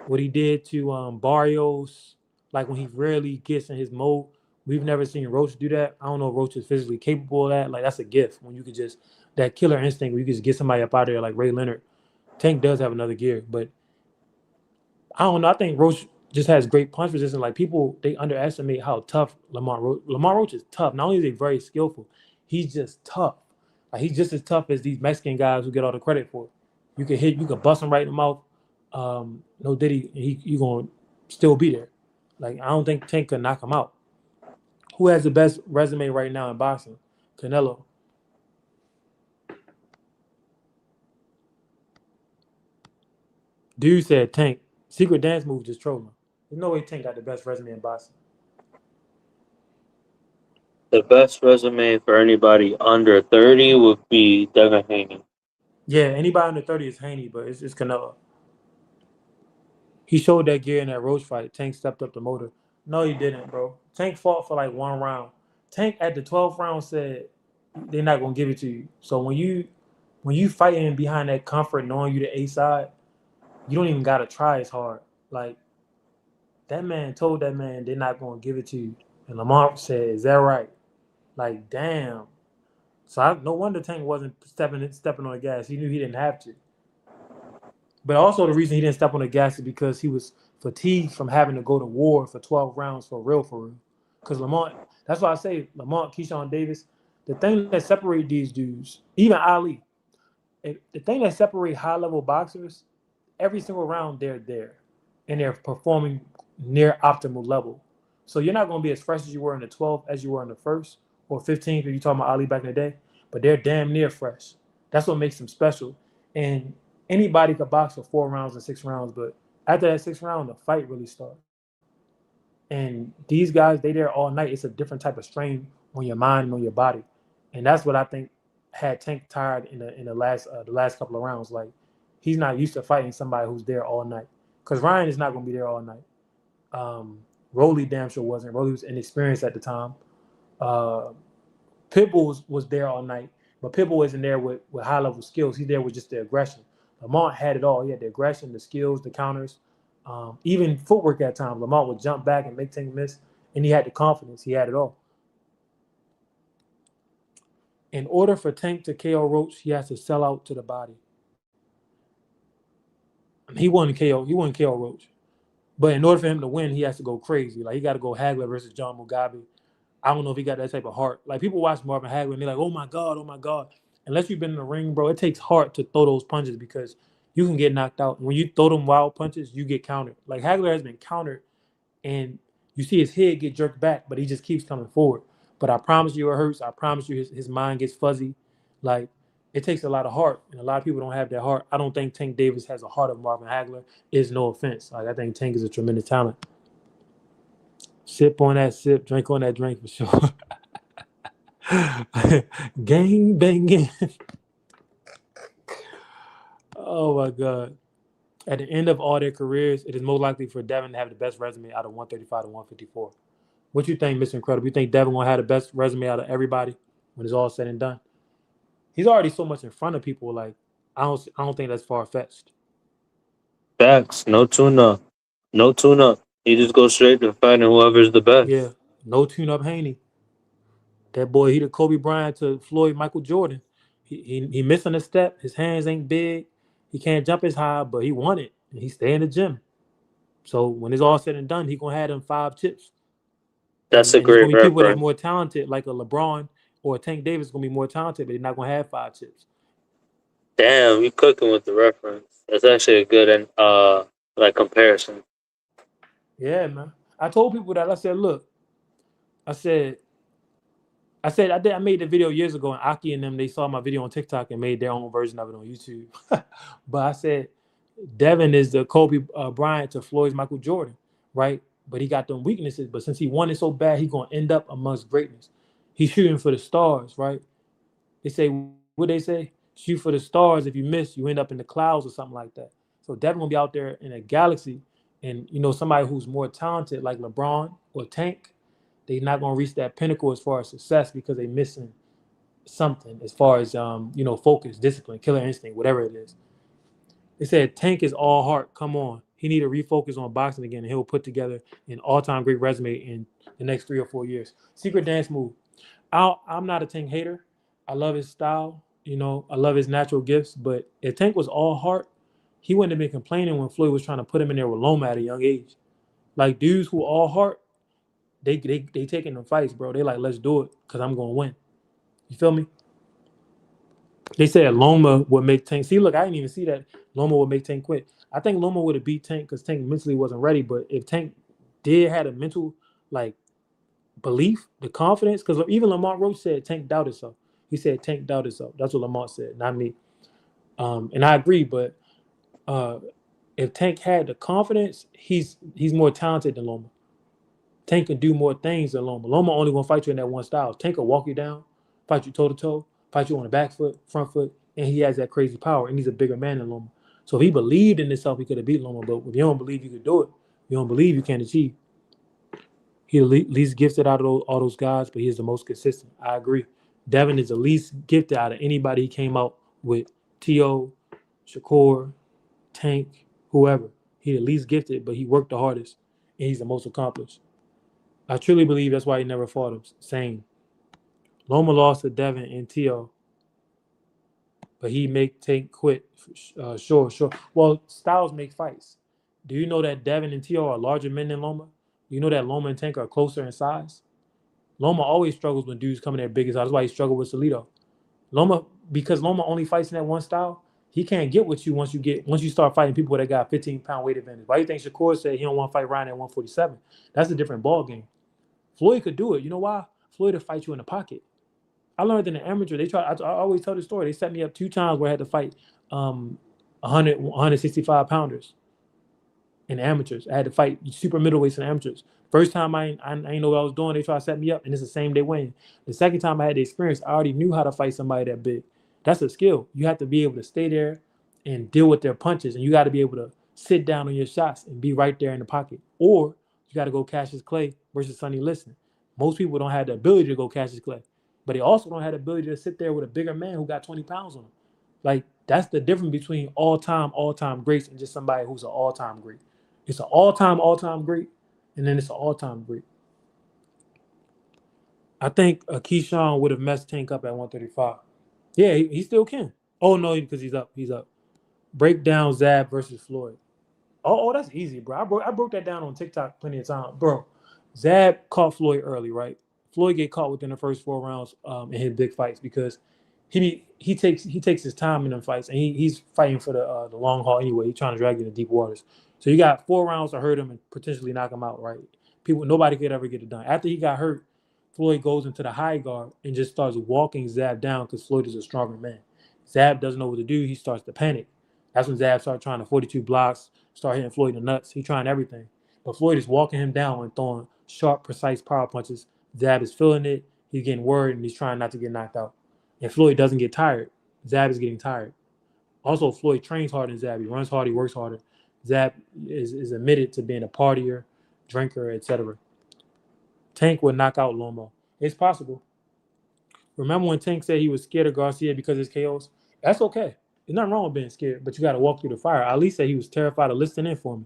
what he did to Barrios, like when he rarely gets in his mode. We've never seen Roach do that. I don't know if Roach is physically capable of that. Like that's a gift when you could just that killer instinct where you could just get somebody up out of there like Ray Leonard. Tank does have another gear, but I don't know. I think Roach just has great punch resistance. Like people, they underestimate how tough Lamont Roach. Lamont Roach is tough. Not only is he very skillful, he's just tough. Like he's just as tough as these Mexican guys who get all the credit for it. You could bust him right in the mouth. No Diddy, you gonna still be there. Like I don't think Tank could knock him out. Who has the best resume right now in boxing? Canelo. Dude said Tank. Secret dance move just trolling. There's no way Tank got the best resume in boxing. The best resume for anybody under 30 would be Devin Haney. Yeah, anybody under 30 is Haney, but it's Canelo. He showed that gear in that Roach fight. Tank stepped up the motor. No, he didn't, bro. Tank fought for like one round. Tank at the 12th round said they're not gonna give it to you. So when you fighting behind that comfort, knowing you the A side, you don't even gotta try as hard. Like that man told that man they're not gonna give it to you. And Lamar said, "Is that right?" Like, damn. So no wonder Tank wasn't stepping on the gas. He knew he didn't have to. But also the reason he didn't step on the gas is because he was fatigued from having to go to war for 12 rounds for real, for real. Because Lamont, that's why I say Lamont, Keyshawn Davis, the thing that separate these dudes, even Ali, the thing that separate high-level boxers, every single round they're there. And they're performing near optimal level. So you're not going to be as fresh as you were in the 12th as you were in the first or 15th if you're talking about Ali back in the day. But they're damn near fresh. That's what makes them special. And anybody could box for 4 rounds and 6 rounds, but after that 6th round, the fight really starts. And these guys, they there all night. It's a different type of strain on your mind and on your body, and that's what I think had Tank tired in the last couple of rounds. Like he's not used to fighting somebody who's there all night. Because Ryan is not going to be there all night. Rolly damn sure wasn't. Rolly was inexperienced at the time. Uh, Pitbull was there all night, but Pitbull wasn't there with high level skills. He's there with just the aggression. Lamont had it all. He had the aggression, the skills, the counters, even footwork at times. Lamont would jump back and make Tank miss, and he had the confidence. He had it all. In order for Tank to KO Roach, he has to sell out to the body. He wouldn't KO. He wouldn't KO Roach, but in order for him to win, he has to go crazy. Like he got to go Hagler versus John Mugabe. I don't know if he got that type of heart. Like people watch Marvin Hagler and they're like, "Oh my god, oh my god." Unless you've been in the ring, bro, it takes heart to throw those punches because you can get knocked out. When you throw them wild punches, you get countered. Like Hagler has been countered, and you see his head get jerked back, but he just keeps coming forward. But I promise you, it hurts. I promise you, his mind gets fuzzy. Like it takes a lot of heart, and a lot of people don't have that heart. I don't think Tank Davis has a heart of Marvin Hagler. Is no offense. Like I think Tank is a tremendous talent. Sip on that sip, drink on that drink for sure. Gang banging. Oh my god. At the end of all their careers, it is most likely for Devin to have the best resume out of 135 to 154. What you think, Mr. Incredible? You think Devin will have the best resume out of everybody when it's all said and done? He's already so much in front of people. Like I don't think that's far fetched. Facts. No tune up. No tune up. You just go straight to fighting whoever's the best. Yeah, no tune-up Haney. That boy, he the Kobe Bryant to Floyd Michael Jordan. He missing a step. His hands ain't big. He can't jump as high, but he won it. And he stay in the gym. So when it's all said and done, he gonna have them 5 chips. That's a And it's great gonna be people that reference. more talented, like a LeBron or a Tank Davis, gonna be more talented, but they're not gonna have 5 chips. Damn, you cooking with the reference. That's actually a good and like comparison. Yeah, man. I told people that. I said, look, I said, I made the video years ago, and Aki and them they saw my video on TikTok and made their own version of it on YouTube. But I said, Devin is the Kobe Bryant to Floyd's Michael Jordan, right? But he got them weaknesses. But since he won it so bad, he's gonna end up amongst greatness. He's shooting for the stars, right? They say what they say, shoot for the stars. If you miss, you end up in the clouds or something like that. So Devin gonna be out there in a galaxy, and somebody who's more talented like LeBron or Tank, they're not gonna reach that pinnacle as far as success because they're missing something as far as focus, discipline, killer instinct, whatever it is. They said Tank is all heart. Come on, he need to refocus on boxing again, and he'll put together an all-time great resume in the next 3 or 4 years. Secret dance move. I'm not a Tank hater. I love his style. I love his natural gifts. But if Tank was all heart, he wouldn't have been complaining when Floyd was trying to put him in there with Loma at a young age. Like dudes who all heart, they taking them fights, bro. They like, let's do it because I'm gonna win. You feel me? They said Loma would make Tank. See, look, I didn't even see that Loma would make Tank quit. I think Loma would have beat Tank because Tank mentally wasn't ready. But if Tank did had a mental like belief, the confidence, because even Lamont Roach said Tank doubted himself. He said Tank doubted himself. That's what Lamont said, not me. And I agree. But if Tank had the confidence, he's more talented than Loma. Tank can do more things than Loma. Loma only gonna fight you in that one style. Tank will walk you down, fight you toe to toe, fight you on the back foot, front foot, and he has that crazy power. And he's a bigger man than Loma. So if he believed in himself, he could have beat Loma. But if you don't believe you could do it, you don't believe you can achieve. He's the least gifted out of all those guys, but he is the most consistent. I agree. Devin is the least gifted out of anybody he came out with. T.O., Shakur, Tank, whoever. He the least gifted, but he worked the hardest, and he's the most accomplished. I truly believe that's why he never fought him. Same. Loma lost to Devin and T.O., but he make Tank quit. Sure. Well, styles make fights. Do you know that Devin and T.O. are larger men than Loma? You know that Loma and Tank are closer in size? Loma always struggles when dudes come in there big as that's why he struggled with Salido. Because Loma only fights in that one style, he can't get with you once you start fighting people that got 15-pound weight advantage. Why do you think Shakur said he don't want to fight Ryan at 147? That's a different ball game. Floyd could do it. You know why? Floyd will fight you in the pocket. I learned in the amateur, I always tell the story. They set me up 2 times where I had to fight 165 pounders in the amateurs. I had to fight super middleweights in the amateurs. First time I ain't know what I was doing. They tried to set me up, and it's the same day win. The second time I had the experience, I already knew how to fight somebody that big. That's a skill. You have to be able to stay there and deal with their punches, and you got to be able to sit down on your shots and be right there in the pocket. Or you got to go Cassius Clay versus Sonny Liston. Most people don't have the ability to go Cassius Clay, but they also don't have the ability to sit there with a bigger man who got 20 pounds on him. Like, that's the difference between all-time greats and just somebody who's an all-time great. It's an all-time great, and then it's an all-time great. I think Keyshawn would have messed Tank up at 135. Yeah, he still can. Oh, no, because he's up. He's up. Break down Zab versus Floyd. Oh, that's easy, bro. I broke that down on TikTok plenty of times. Bro, Zab caught Floyd early, right? Floyd get caught within the first 4 rounds in his big fights because he takes his time in them fights, and he's fighting for the long haul anyway. He's trying to drag you into deep waters. So you got 4 rounds to hurt him and potentially knock him out, right? Nobody could ever get it done. After he got hurt, Floyd goes into the high guard and just starts walking Zab down because Floyd is a stronger man. Zab doesn't know what to do. He starts to panic. That's when Zab started trying to 42 blocks, start hitting Floyd in the nuts. He's trying everything. But Floyd is walking him down and throwing sharp, precise power punches. Zab is feeling it. He's getting worried, and he's trying not to get knocked out. And Floyd doesn't get tired. Zab is getting tired. Also, Floyd trains harder than Zab. He runs hard. He works harder. Zab is admitted to being a partier, drinker, etc. Tank would knock out Lomo. It's possible. Remember when Tank said he was scared of Garcia because of his KOs? That's okay. There's nothing wrong with being scared, but you got to walk through the fire. Ali said he was terrified of listening in for me.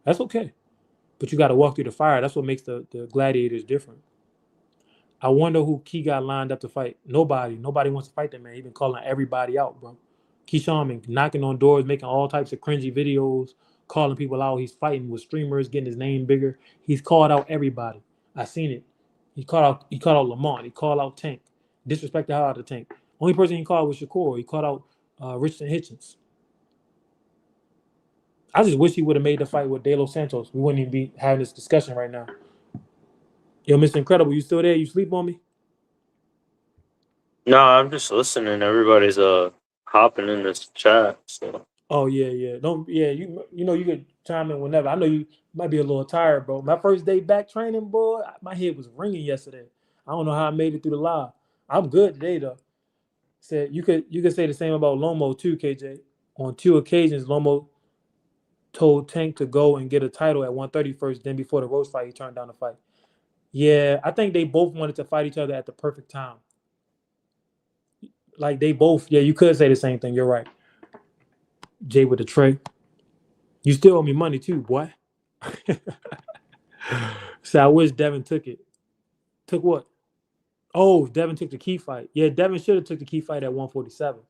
That's okay. But you got to walk through the fire. That's what makes the gladiators different. I wonder who Key got lined up to fight. Nobody. Nobody wants to fight that man. He's been calling everybody out, bro. Keyshawn been knocking on doors, making all types of cringy videos, calling people out. He's fighting with streamers, getting his name bigger. He's called out everybody. I seen it. He called out Lamont. He called out Tank. Disrespect the hell out of Tank. Only person he called was Shakur. He called out Richardson Hitchens. I just wish he would have made the fight with De Los Santos. We wouldn't even be having this discussion right now. Yo, Mr. Incredible, you still there? You sleep on me? No, I'm just listening. Everybody's hopping in this chat. So Oh yeah. Don't you know you could chime in whenever. I know you might be a little tired, bro. My first day back training, boy, my head was ringing yesterday. I don't know how I made it through the live. I'm good today though. Said you could say the same about Lomo too, KJ. On 2 occasions, Lomo told Tank to go and get a title at 130 first. Then before the roast fight, he turned down the fight. Yeah, I think they both wanted to fight each other at the perfect time. Like they both, yeah, you could say the same thing. You're right. Jay with the tray. You still owe me money too, boy. So I wish Devin took it. Took what? Oh, Devin took the key fight. Yeah, Devin should have took the key fight at 147.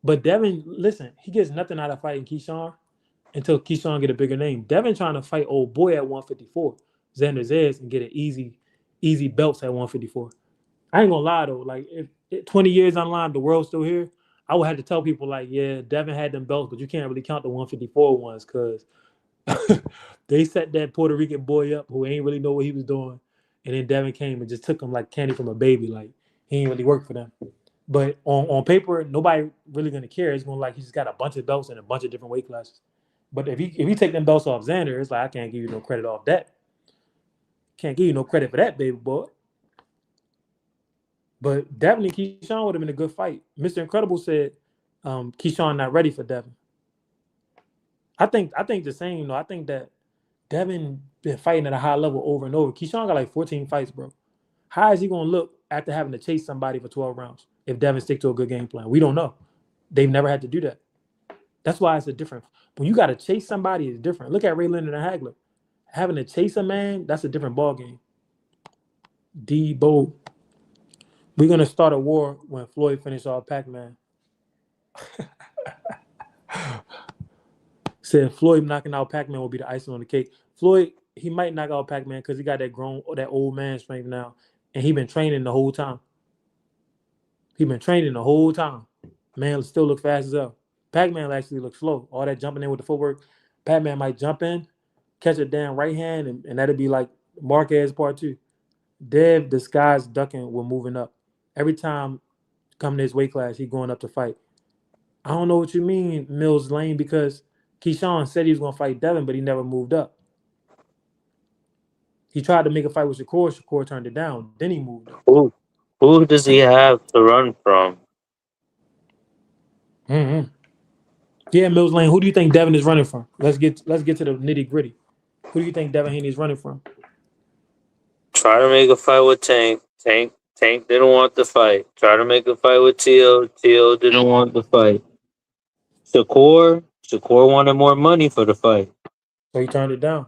But Devin, listen, he gets nothing out of fighting Keyshawn until Keyshawn get a bigger name. Devin trying to fight old boy at 154, Xander Zayas, and get an easy belts at 154. I ain't gonna lie though, like if 20 years online, the world's still here, I would have to tell people like, yeah, Devin had them belts, but you can't really count the 154 ones because they set that Puerto Rican boy up who ain't really know what he was doing, and then Devin came and just took him like candy from a baby. Like he ain't really work for them. But on paper, nobody really gonna care. It's gonna like he's got a bunch of belts in a bunch of different weight classes. But if he take them belts off Xander, it's like I can't give you no credit off that. Can't give you no credit for that, baby boy. But definitely Keyshawn would have been a good fight. Mr. Incredible said Keyshawn not ready for Devin. I think the same. I think that Devin been fighting at a high level over and over. Keyshawn got like 14 fights, bro. How is he gonna look after having to chase somebody for 12 rounds if Devin stick to a good game plan? We don't know. They've never had to do that. That's why it's a different. When you got to chase somebody, it's different. Look at Ray Leonard and Hagler. Having to chase a man, that's a different ball game. Debo, we're gonna start a war when Floyd finishes off Pac-Man. Said Floyd knocking out Pac-Man will be the icing on the cake. Floyd, he might knock out Pac-Man because he got that old man strength now, and he been training the whole time. He been training the whole time. Man still look fast as hell. Pac-Man actually looks slow. All that jumping in with the footwork. Pac-Man might jump in, catch a damn right hand, and that'll be like Marquez part two. Dev, the sky's ducking, we're moving up. Every time coming to his weight class, he going up to fight. I don't know what you mean, Mills Lane, because Keyshawn said he was going to fight Devin, but he never moved up. He tried to make a fight with Shakur. Shakur turned it down. Then he moved up. Who does he have to run from? Mm-hmm. Yeah, Mills Lane. Who do you think Devin is running from? Let's get to the nitty gritty. Who do you think Devin Haney is running from? Try to make a fight with Tank. Tank didn't want the fight. Try to make a fight with Teal. Teal didn't want the fight. Shakur wanted more money for the fight. So he turned it down.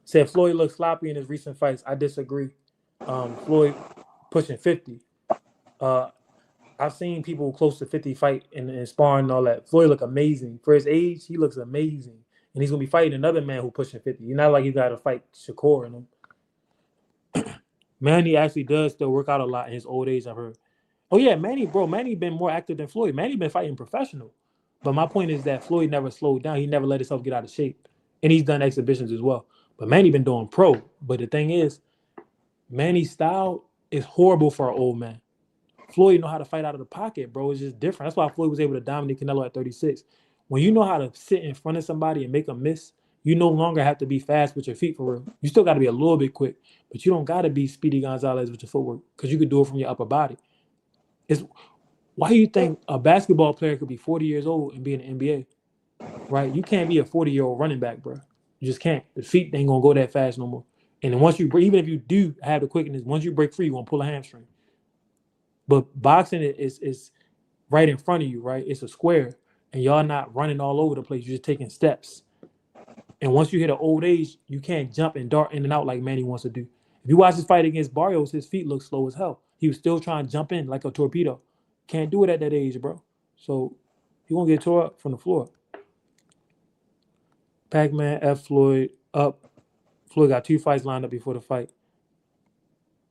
Said Floyd looks sloppy in his recent fights. I disagree. Floyd pushing 50. I've seen people close to 50 fight and sparring and all that. Floyd look amazing. For his age, he looks amazing. And he's going to be fighting another man who pushing 50. You're not like you got to fight Shakur and him. Manny actually does still work out a lot in his old age, I've heard. Oh, yeah, Manny been more active than Floyd. Manny been fighting professional. But my point is that Floyd never slowed down. He never let himself get out of shape. And he's done exhibitions as well. But Manny been doing pro. But the thing is, Manny's style is horrible for an old man. Floyd know how to fight out of the pocket, bro. It's just different. That's why Floyd was able to dominate Canelo at 36. When you know how to sit in front of somebody and make them miss, you no longer have to be fast with your feet for real. You still got to be a little bit quick, but you don't got to be Speedy Gonzalez with your footwork because you could do it from your upper body. It's why do you think a basketball player could be 40 years old and be in the NBA, right? You can't be a 40-year-old running back, bro. You just can't. The feet ain't gonna go that fast no more. And then even if you do have the quickness, once you break free, you're gonna pull a hamstring. But boxing is right in front of you, right? It's a square, and y'all not running all over the place. You're just taking steps. And once you hit an old age, you can't jump and dart in and out like Manny wants to do. If you watch his fight against Barrios, his feet look slow as hell. He was still trying to jump in like a torpedo. Can't do it at that age, bro. So you're going to get tore up from the floor. Pac-Man, F. Floyd, up. Floyd got 2 fights lined up before the fight.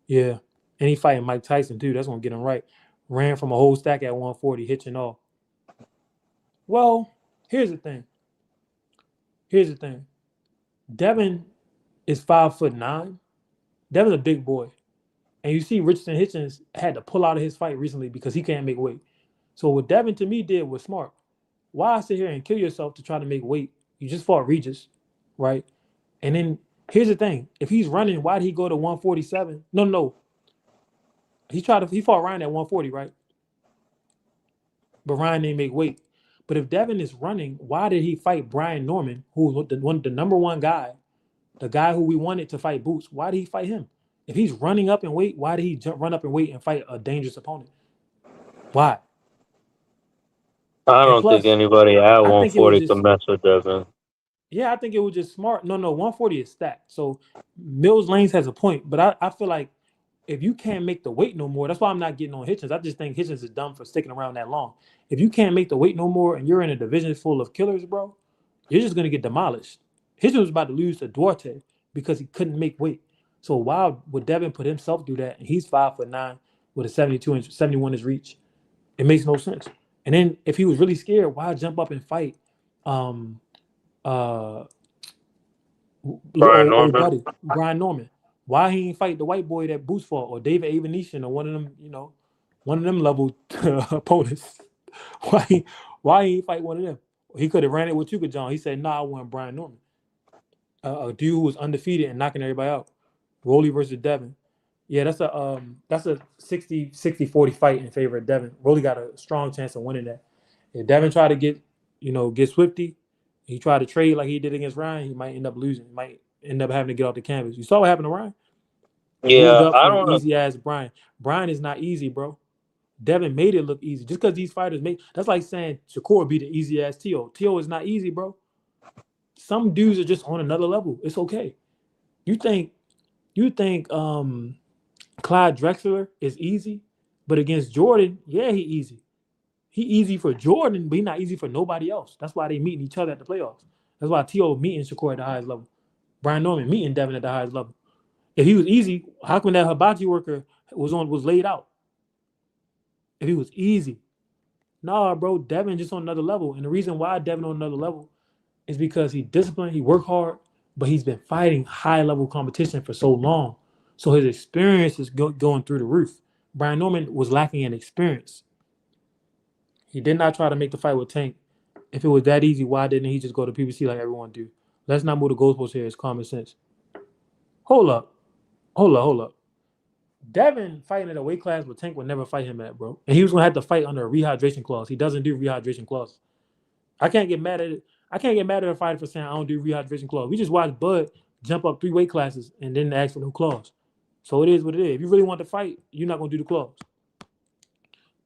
Yeah. And he fighting Mike Tyson, too. That's going to get him right. Ran from a whole stack at 140, hitching off. Well, here's the thing. Devin is 5'9". Devin's a big boy. And you see Richardson Hitchens had to pull out of his fight recently because he can't make weight. So what Devin to me did was smart. Why sit here and kill yourself to try to make weight? You just fought Regis, right? And then here's the thing: if he's running, why did he go to 147? No, no, he fought Ryan at 140, right? But Ryan didn't make weight. But if Devin is running, why did he fight Brian Norman, who was the number one guy, the guy who we wanted to fight Boots? Why did he fight him? If he's running up in weight, why did he run up in weight and fight a dangerous opponent? Why? I And don't think plus, anybody at I think it was 140 can just mess with Devin. yeah, I think it was just smart. No, no, 140 is stacked. So Mills Lanes has a point, but I feel like if you can't make the weight no more, that's why I'm not getting on Hitchens. I just think Hitchens is dumb for sticking around that long. If you can't make the weight no more and you're in a division full of killers, bro, you're just gonna get demolished. Hitchens was about to lose to Duarte because he couldn't make weight. So why would Devin put himself through that? And he's 5'9" with a 72-inch, 71-inch reach. It makes no sense. And then if he was really scared, why jump up and fight um uh Brian old Norman. buddy Brian Norman? Why he ain't fight the white boy that Boots fought or David Avenetian or one of them, one of them level opponents? Why why he ain't fight one of them? He could have ran it with Tuka John. He said, "Nah, I want Brian Norman, a dude who was undefeated and knocking everybody out." Rolly versus Devin. Yeah, that's a 60-40 fight in favor of Devin. Rolly got a strong chance of winning that. If Devin tried to get Swifty, he tried to trade like he did against Ryan, he might end up losing. He might end up having to get off the canvas. You saw what happened to Ryan? Moved Yeah, up I for don't know. easy ass Brian. Brian is not easy, bro. Devin made it look easy. Just because these fighters make that's like saying Shakur beat an easy ass T.O. T.O. is not easy, bro. Some dudes are just on another level. It's okay. You think Clyde Drexler is easy, but against Jordan, yeah, he easy. He easy for Jordan, but he not easy for nobody else. That's why they meeting each other at the playoffs. That's why T.O. meeting Shakur at the highest level. Brian Norman meeting Devin at the highest level. If he was easy, how come that hibachi worker was laid out? If he was easy, nah, bro, Devin just on another level. And the reason why Devin on another level is because he disciplined, he worked hard, but he's been fighting high level competition for so long. So his experience is going through the roof. Brian Norman was lacking in experience. He did not try to make the fight with Tank. If it was that easy, why didn't he just go to PBC like everyone do? Let's not move the goalposts here. It's common sense. Hold up. Hold up. Devin fighting at a weight class where Tank would never fight him at, bro. And he was gonna have to fight under a rehydration clause. He doesn't do rehydration clause. I can't get mad at it. I can't get mad at a fighter for saying I don't do rehydration clause. We just watched Bud jump up 3 weight classes and then ask for no clause. So it is what it is. If you really want to fight, you're not gonna do the clause.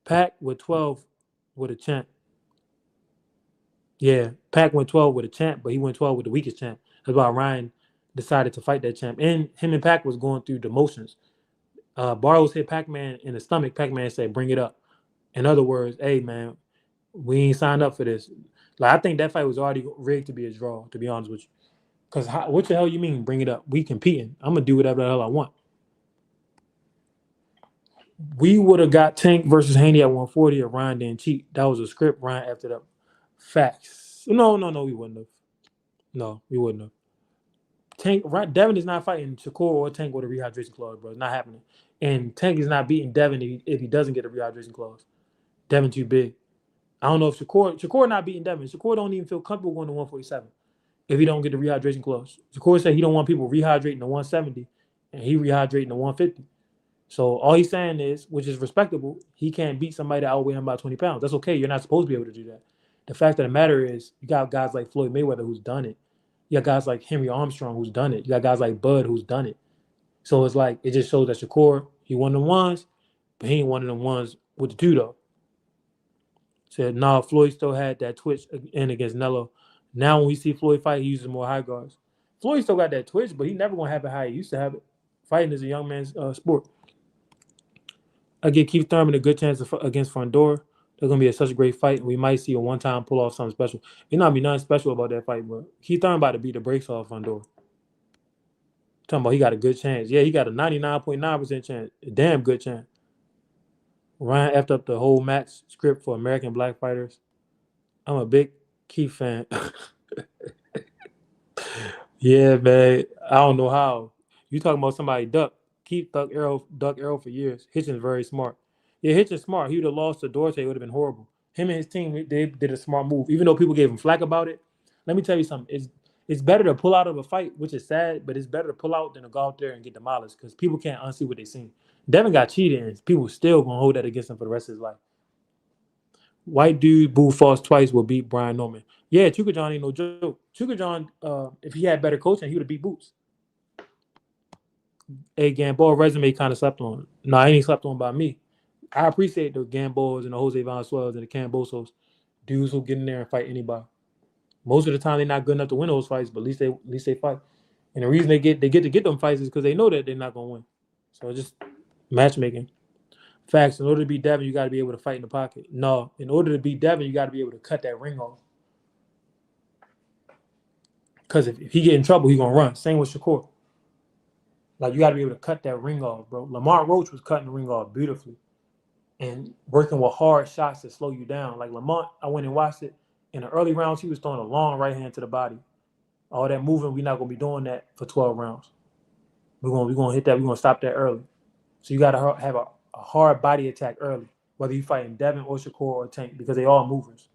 Pack with 12 with a champ. Yeah, Pack went 12 with a champ, but he went 12 with the weakest champ. That's why Ryan decided to fight that champ. And him and Pack was going through the motions. Barrows hit Pac-Man in the stomach. Pac-Man said, "Bring it up." In other words, hey man, we ain't signed up for this. Like I think that fight was already rigged to be a draw. To be honest with you, because what the hell you mean? Bring it up? We competing. I'm gonna do whatever the hell I want. We would have got Tank versus Haney at 140 if Ryan didn't cheat. That was a script. Ryan after that. Facts. No, we wouldn't have. No, we wouldn't have. Tank, right? Devin is not fighting Shakur or Tank with a rehydration clause, bro. It's not happening. And Tank is not beating Devin if he doesn't get a rehydration clause. Devin too big. I don't know if Shakur not beating Devin. Shakur don't even feel comfortable going to 147 if he don't get the rehydration clause. Shakur said he don't want people rehydrating to 170 and he rehydrating to 150. So all he's saying is, which is respectable, he can't beat somebody that outweigh him by 20 pounds. That's okay. You're not supposed to be able to do that. The fact of the matter is, you got guys like Floyd Mayweather who's done it. You got guys like Henry Armstrong who's done it. You got guys like Bud who's done it. So it's like, it just shows that Shakur, he one of the ones, but he ain't one of them ones with the two, though. Said, nah, Floyd still had that twitch in against Nello. Now when we see Floyd fight, he uses more high guards. Floyd still got that twitch, but he never going to have it how he used to have it. Fighting is a young man's sport. I give Keith Thurman a good chance against Fondor. There's going to be such a great fight. We might see a one-time pull off something special. It not be nothing special about that fight, bro. Keith Thurman about to beat the brakes off Fondor. Talking about he got a good chance. Yeah, he got a 99.9% chance. A damn good chance. Ryan effed up the whole match script for American Black Fighters. I'm a big Keith fan. Yeah, man. I don't know how. You talking about somebody Keith duck arrow for years. Hitchens very smart. Yeah, Hitchens smart. He would have lost to Duarte. It would have been horrible. him and his team, they did a smart move. Even though people gave him flack about it, let me tell you something. It's better to pull out of a fight, which is sad, but it's better to pull out than to go out there and get demolished because people can't unsee what they seen. Devin got cheated, and people still gonna hold that against him for the rest of his life. White dude Boo Falls twice will beat Brian Norman. Yeah, Chuka John ain't no joke. Chuka John, if he had better coaching, he would have beat Boots. Hey, Gamboa resume kind of slept on. No, I ain't slept on by me. I appreciate the Gambos and the Jose Valenzuelas and the Cambosos, dudes who get in there and fight anybody. Most of the time, they're not good enough to win those fights, but at least they fight. And the reason they get to get them fights is because they know that they're not gonna win. So it's just matchmaking. Facts. In order to beat Devin, you got to be able to fight in the pocket. No, in order to beat Devin, you got to be able to cut that ring off. Because if he get in trouble, he gonna run. Same with Shakur. Like you got to be able to cut that ring off, bro. Lamar Roach was cutting the ring off beautifully and working with hard shots to slow you down. Like Lamont, I went and watched it. In the early rounds, he was throwing a long right hand to the body. All that moving, we're not gonna be doing that for 12 rounds. We're gonna hit that. We're gonna stop that early. So you gotta have a hard body attack early, whether you fighting Devin or Shakur or Tank, because they all movers.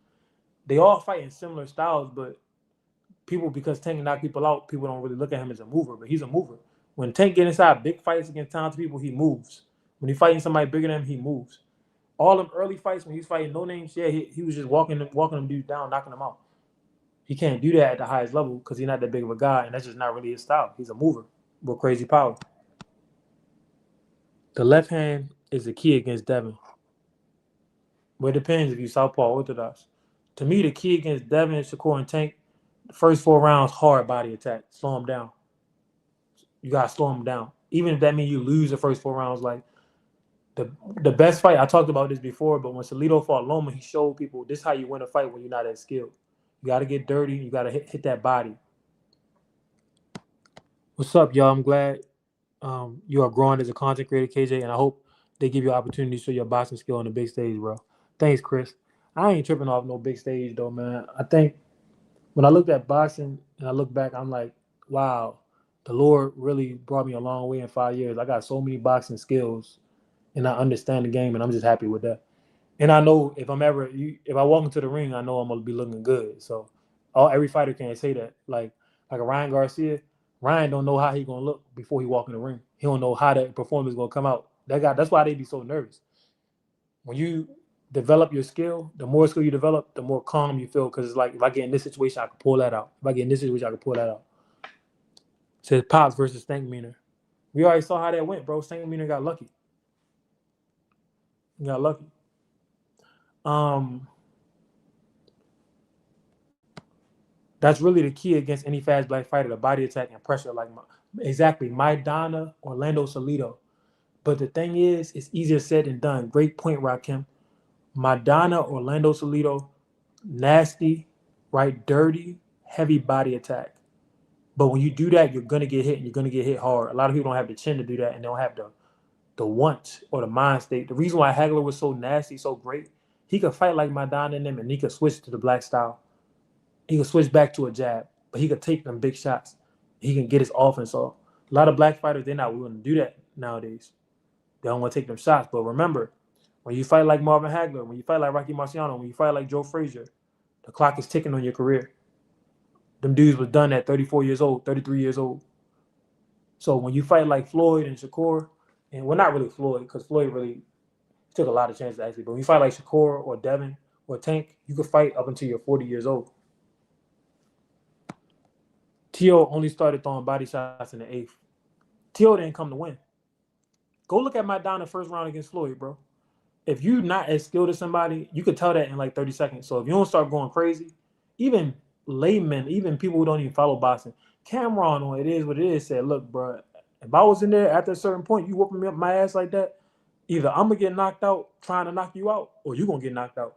They all fight in similar styles, but people, because Tank knock people out, people don't really look at him as a mover, but he's a mover. When Tank get inside big fights against talented people, he moves. When he's fighting somebody bigger than him, he moves. All them early fights when he's fighting no names, yeah, he was just walking them dudes down, knocking them out. He can't do that at the highest level because he's not that big of a guy, and that's just not really his style. He's a mover with crazy power. The left hand is the key against Devin. But it depends if you southpaw or orthodox. To me, the key against Devin, Shakur, and Tank, the first 4 rounds, hard body attack. Slow him down. You gotta slow him down. Even if that means you lose the first 4 rounds, like the best fight, I talked about this before, but when Salido fought Loma, he showed people this is how you win a fight when you're not as skilled. You gotta get dirty, you gotta hit that body. What's up, y'all? I'm glad you are growing as a content creator, KJ, and I hope they give you opportunities to show your boxing skill on the big stage, bro. Thanks, Chris. I ain't tripping off no big stage though, man. I think when I looked at boxing and I look back, I'm like, wow, the Lord really brought me a long way in 5 years. I got so many boxing skills and I understand the game, and I'm just happy with that. And I know if I walk into the ring, I know I'm gonna be looking good. So every fighter can't say that. Like a Ryan Garcia, Ryan don't know how he gonna look before he walk in the ring. He don't know how that performance gonna come out. That's why they be so nervous. When you develop your skill, the more skill you develop, the more calm you feel. Because it's like if I get in this situation, I can pull that out. If I get in this situation, I can pull that out. It says Pops versus Stank Meaner. We already saw how that went, bro. Stank Meaner got lucky. He got lucky. That's really the key against any fast black fighter, the body attack and pressure. Exactly, Maidana, Orlando Salido. But the thing is, it's easier said than done. Great point, Rakim. Maidana, Orlando Salido, nasty, right? Dirty, heavy body attack. But when you do that, you're gonna get hit, and you're gonna get hit hard. A lot of people don't have the chin to do that, and they don't have the want or the mind state. The reason why Hagler was so nasty, so great, he could fight like Maidana and them, and he could switch to the black style. He could switch back to a jab, but he could take them big shots. He can get his offense off. A lot of black fighters, they're not willing to do that nowadays. They don't want to take them shots. But remember, when you fight like Marvin Hagler, when you fight like Rocky Marciano, when you fight like Joe Frazier, the clock is ticking on your career. Them dudes was done at 34 years old, 33 years old. So when you fight like Floyd and Shakur, and well, not really Floyd, because Floyd really took a lot of chances actually, but when you fight like Shakur or Devin or Tank, you could fight up until you're 40 years old. T.O. only started throwing body shots in the 8th. T.O. didn't come to win. Go look at Maidana first round against Floyd, bro. If you're not as skilled as somebody, you could tell that in like 30 seconds. So if you don't start going crazy, even laymen, even people who don't even follow boxing, Cameron, on It Is What It Is, said, look, bro, if I was in there after a certain point, you whooping me up my ass like that, either I'm going to get knocked out trying to knock you out, or you're going to get knocked out.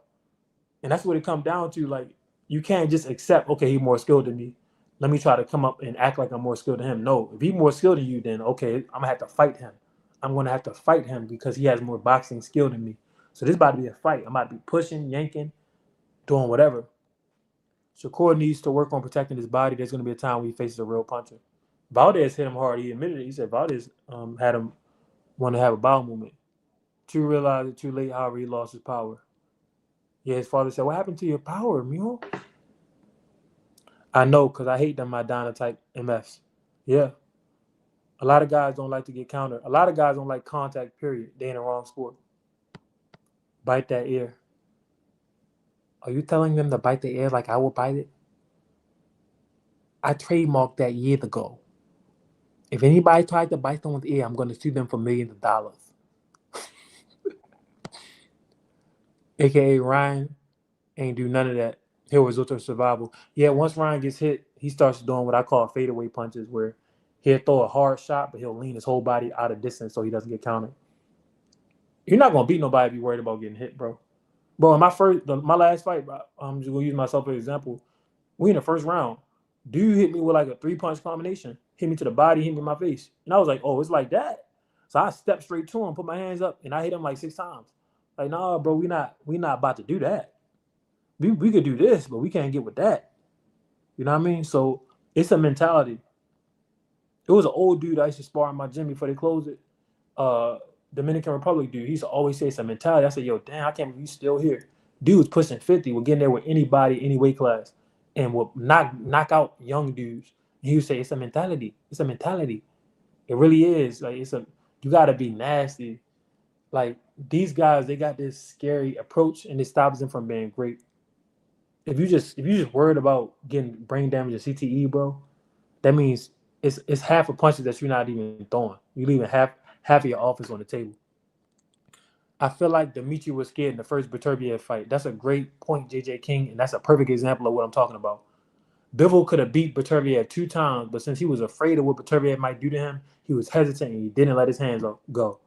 And that's what it comes down to. Like, you can't just accept, okay, he's more skilled than me. Let me try to come up and act like I'm more skilled than him. No, if he's more skilled than you, then okay, I'm going to have to fight him. I'm going to have to fight him because he has more boxing skill than me. So this about to be a fight. I'm about to be pushing, yanking, doing whatever. Shakur needs to work on protecting his body. There's going to be a time when he faces a real puncher. Valdez hit him hard. He admitted it. He said Valdez had him want to have a bowel movement. To realize it too late, however, he lost his power. Yeah, his father said, "What happened to your power, Mule?" I know, cause I hate them Madonna type MFs. Yeah, a lot of guys don't like to get countered. A lot of guys don't like contact. Period. They in the wrong sport. Bite that ear. Are you telling them to bite the ear like I would bite it? I trademarked that years ago. If anybody tried to bite someone's ear, I'm going to sue them for millions of dollars. AKA Ryan ain't do none of that. He'll result in survival. Yeah, once Ryan gets hit, he starts doing what I call fadeaway punches, where he'll throw a hard shot, but he'll lean his whole body out of distance so he doesn't get countered. You're not gonna beat nobody if you're worried about getting hit, bro. Bro, in my last fight, I'm just gonna use myself as an example. We in the first round. Dude hit me with like a 3-punch combination. Hit me to the body, hit me in my face. And I was like, oh, it's like that. So I stepped straight to him, put my hands up, and I hit him like 6 times. Like, nah, bro, we not about to do that. We could do this, but we can't get with that. You know what I mean? So it's a mentality. It was an old dude I used to spar in my gym before they closed it. Uh Dominican Republic dude. He used to always say it's a mentality. I said, yo, damn, I can't believe you still here. Dude was pushing 50, would get in there with anybody, any weight class, and would knock out young dudes. And he would say, it's a mentality. It's a mentality. It really is. Like you gotta be nasty. Like these guys, they got this scary approach and it stops them from being great. If you just worried about getting brain damage or CTE, bro, that means it's half a punches that you're not even throwing. You're leaving half of your office on the table. I feel like Dimitri was scared in the first Beterbiev fight. That's a great point, JJ King, and that's a perfect example of what I'm talking about. Bivol could have beat Beterbiev 2 times, but since he was afraid of what Beterbiev might do to him, he was hesitant and he didn't let his hands go.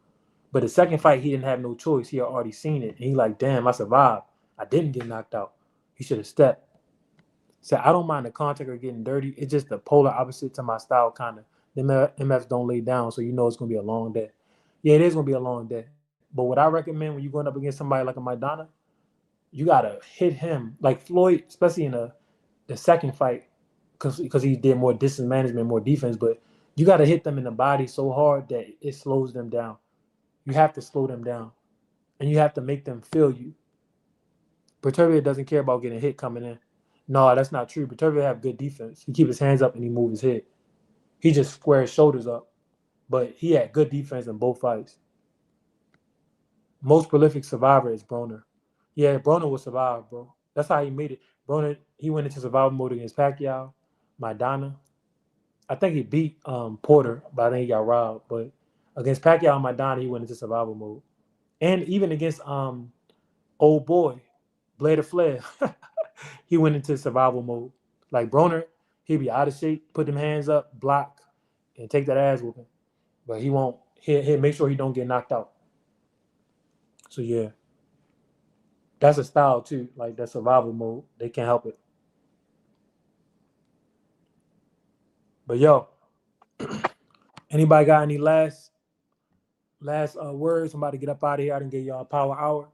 But the second fight, he didn't have no choice. He had already seen it, and he like, damn, I survived. I didn't get knocked out. He should have stepped. So I don't mind the contact or getting dirty. It's just the polar opposite to my style, kind of. The MFs don't lay down, so you know it's gonna be a long day. Yeah, it is gonna be a long day. But what I recommend when you're going up against somebody like a Maidana, you gotta hit him like Floyd, especially in the second fight, because he did more distance management, more defense. But you gotta hit them in the body so hard that it slows them down. You have to slow them down, and you have to make them feel you. Pretoria doesn't care about getting hit coming in. No, that's not true. Pretoria have good defense. He keep his hands up and he move his head. He just square his shoulders up. But he had good defense in both fights. Most prolific survivor is Broner. Yeah, Broner will survive, bro. That's how he made it. Broner, he went into survival mode against Pacquiao, Maidana. I think he beat Porter, but I think he got robbed. But against Pacquiao and Maidana, he went into survival mode. And even against old boy, Blair Flair, he went into survival mode. Like Broner, he'd be out of shape, put them hands up, block, and take that ass whooping. But he won't. He'll make sure he don't get knocked out. So yeah, that's a style too. Like that survival mode, they can't help it. But yo, anybody got any last words? I'm about to get up out of here. I didn't get y'all a power hour.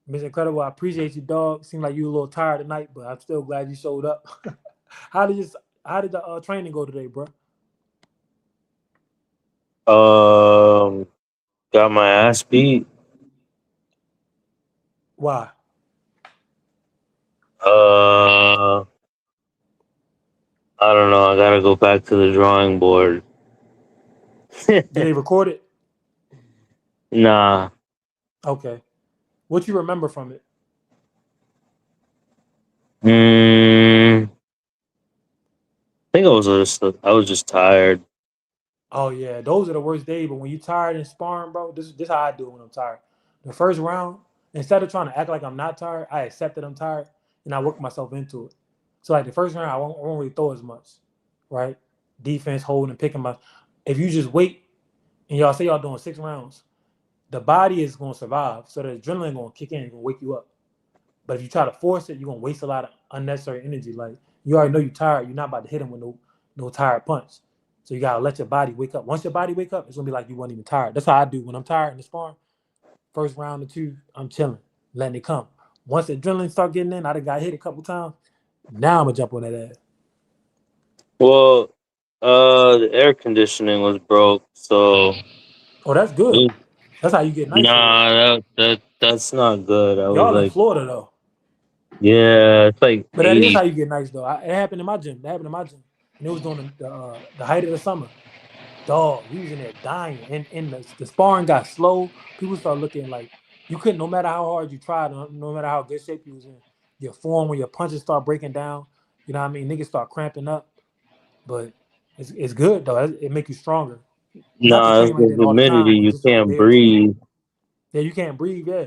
Miss Incredible, I appreciate you, dog. Seemed like you were a little tired tonight, but I'm still glad you showed up. how did you, how did the training go today, bro? Um, got my ass beat. Why? Uh, I don't know. I gotta go back to the drawing board. Did they record it? Nah. Okay. What you remember from it? I think I was just tired. Oh yeah, those are the worst days. But when you tired and sparring, bro, this how I do it when I'm tired. The first round, instead of trying to act like I'm not tired, I accept that I'm tired and I work myself into it. So like the first round, I won't really throw as much, right? Defense holding and picking my. If you just wait and y'all say y'all doing 6 rounds, the body is gonna survive. So the adrenaline gonna kick in and gonna wake you up. But if you try to force it, you're gonna waste a lot of unnecessary energy. Like you already know you're tired. You're not about to hit him with no tired punch. So you gotta let your body wake up. Once your body wake up, it's gonna be like you weren't even tired. That's how I do when I'm tired in the sparring. First round or two, I'm chilling, letting it come. Once the adrenaline start getting in, I done got hit a couple times. Now I'm gonna jump on that ass. Well, the air conditioning was broke, so Oh, that's good. That's how you get nice air. nah, that's not good. I was Y'all in like, Florida though. Yeah, it's like But that is how 80. you get nice though. It happened in my gym. That happened in my gym, and it was during the height of the summer. Dog, we was in there dying, and the sparring got slow. People started looking like you couldn't, no matter how hard you tried, no matter how good shape you was in, your form when your punches start breaking down. You know what I mean? Niggas start cramping up, but it's good though. It make you stronger. Not to No, train it's like the that all the humidity. time, but You just to can't be able to. breathe Yeah, you can't breathe. Yeah,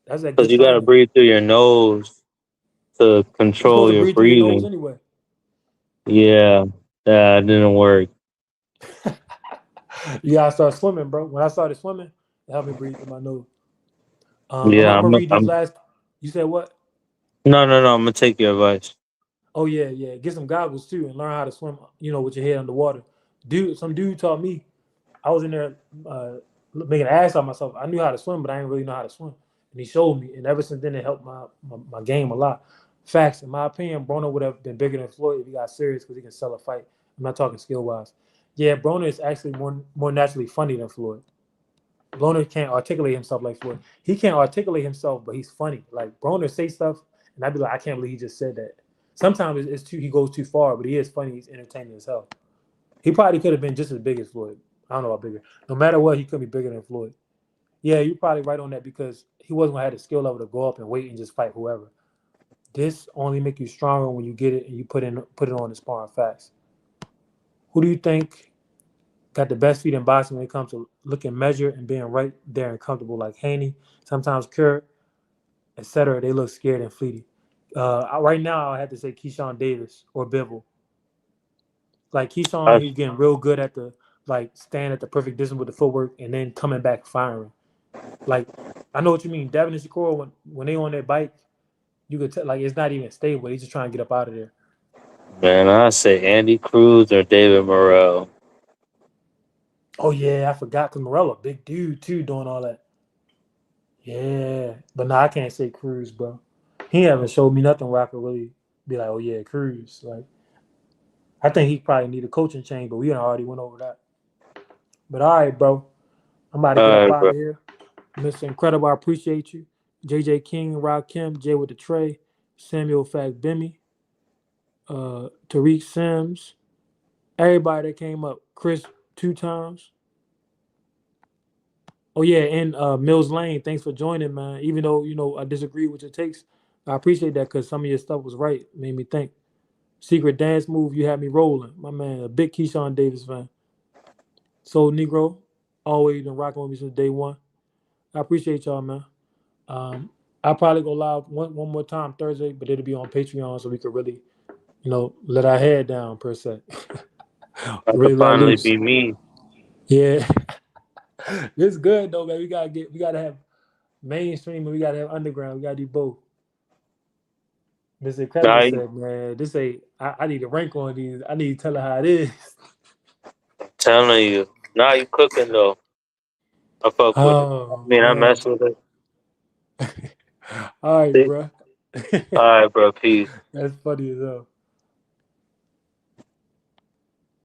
that's that because good you got to training. breathe through your nose to You're supposed control to your breathe through your nose breathing. anyway. Yeah, that didn't work. You gotta start swimming, bro. When I started swimming, it helped me breathe through my nose. I'm Yeah, gonna read these I'm last. You said what? no. I'm gonna take your advice. Oh yeah, yeah. Get some goggles too and learn how to swim. You know, with your head underwater. Some dude taught me. I was in there making an ass out of myself. I knew how to swim, but I didn't really know how to swim. And he showed me, and ever since then, it helped my game a lot. Facts, in my opinion, Broner would have been bigger than Floyd if he got serious because he can sell a fight. I'm not talking skill wise. Yeah, Broner is actually more naturally funny than Floyd. Broner can't articulate himself like Floyd. He can't articulate himself, but he's funny. Like Broner say stuff, and I'd be like, I can't believe he just said that. Sometimes it's too he goes too far, but he is funny. He's entertaining as hell. He probably could have been just as big as Floyd. I don't know about bigger. No matter what, he could be bigger than Floyd. Yeah, you're probably right on that because he wasn't gonna have the skill level to go up and wait and just fight whoever. This only make you stronger when you get it and you put it on the sparring fast. Who do you think got the best feet in boxing when it comes to looking measured and being right there and comfortable? Like Haney, sometimes Kerr, etc. They look scared and fleety. Right now, I have to say Keyshawn Davis or Bivol. Like Keyshawn, I, he's getting real good at the like staying at the perfect distance with the footwork and then coming back firing. Like I know what you mean. Devin and Shakur when they on their bike, you could tell like it's not even stable. They just trying to get up out of there. man, I say Andy Cruz or David Morrell. Oh yeah, I forgot because Morello, big dude too, doing all that. Yeah, but no, I can't say Cruz, bro. He haven't showed me nothing where I could really be like, oh yeah, Cruz. Like I think he probably need a coaching change, but we already went over that. But all right, bro, I'm about to get All up right, out bro. of here. Mr. Incredible, I appreciate you. JJ King, Rock Kim, Jay with the tray, Samuel Fact Bimmy, Tariq Sims, everybody that came up, Chris 2 times. Oh yeah, and Mills Lane, thanks for joining, man. Even though I disagree with your takes, I appreciate that because some of your stuff was right. Made me think. Secret dance move, you had me rolling, my man. A big Keyshawn Davis fan. Soul Negro, always been rocking with me since day one. I appreciate y'all, man. I'll probably go live one more time Thursday, but it'll be on Patreon so we could really, let our head down per se. That could Really let finally loose. be me. Yeah. It's good though, man. We gotta have mainstream and we gotta have underground. We gotta do both. Mr. Incredible Now said, man, this ain't I need a rank on these. I need to tell her how it is. telling you. Now you cooking though. I fuck with it. I Oh mean, I man. mess with it. All right, See? bro. All right, bro. Peace. That's funny as hell.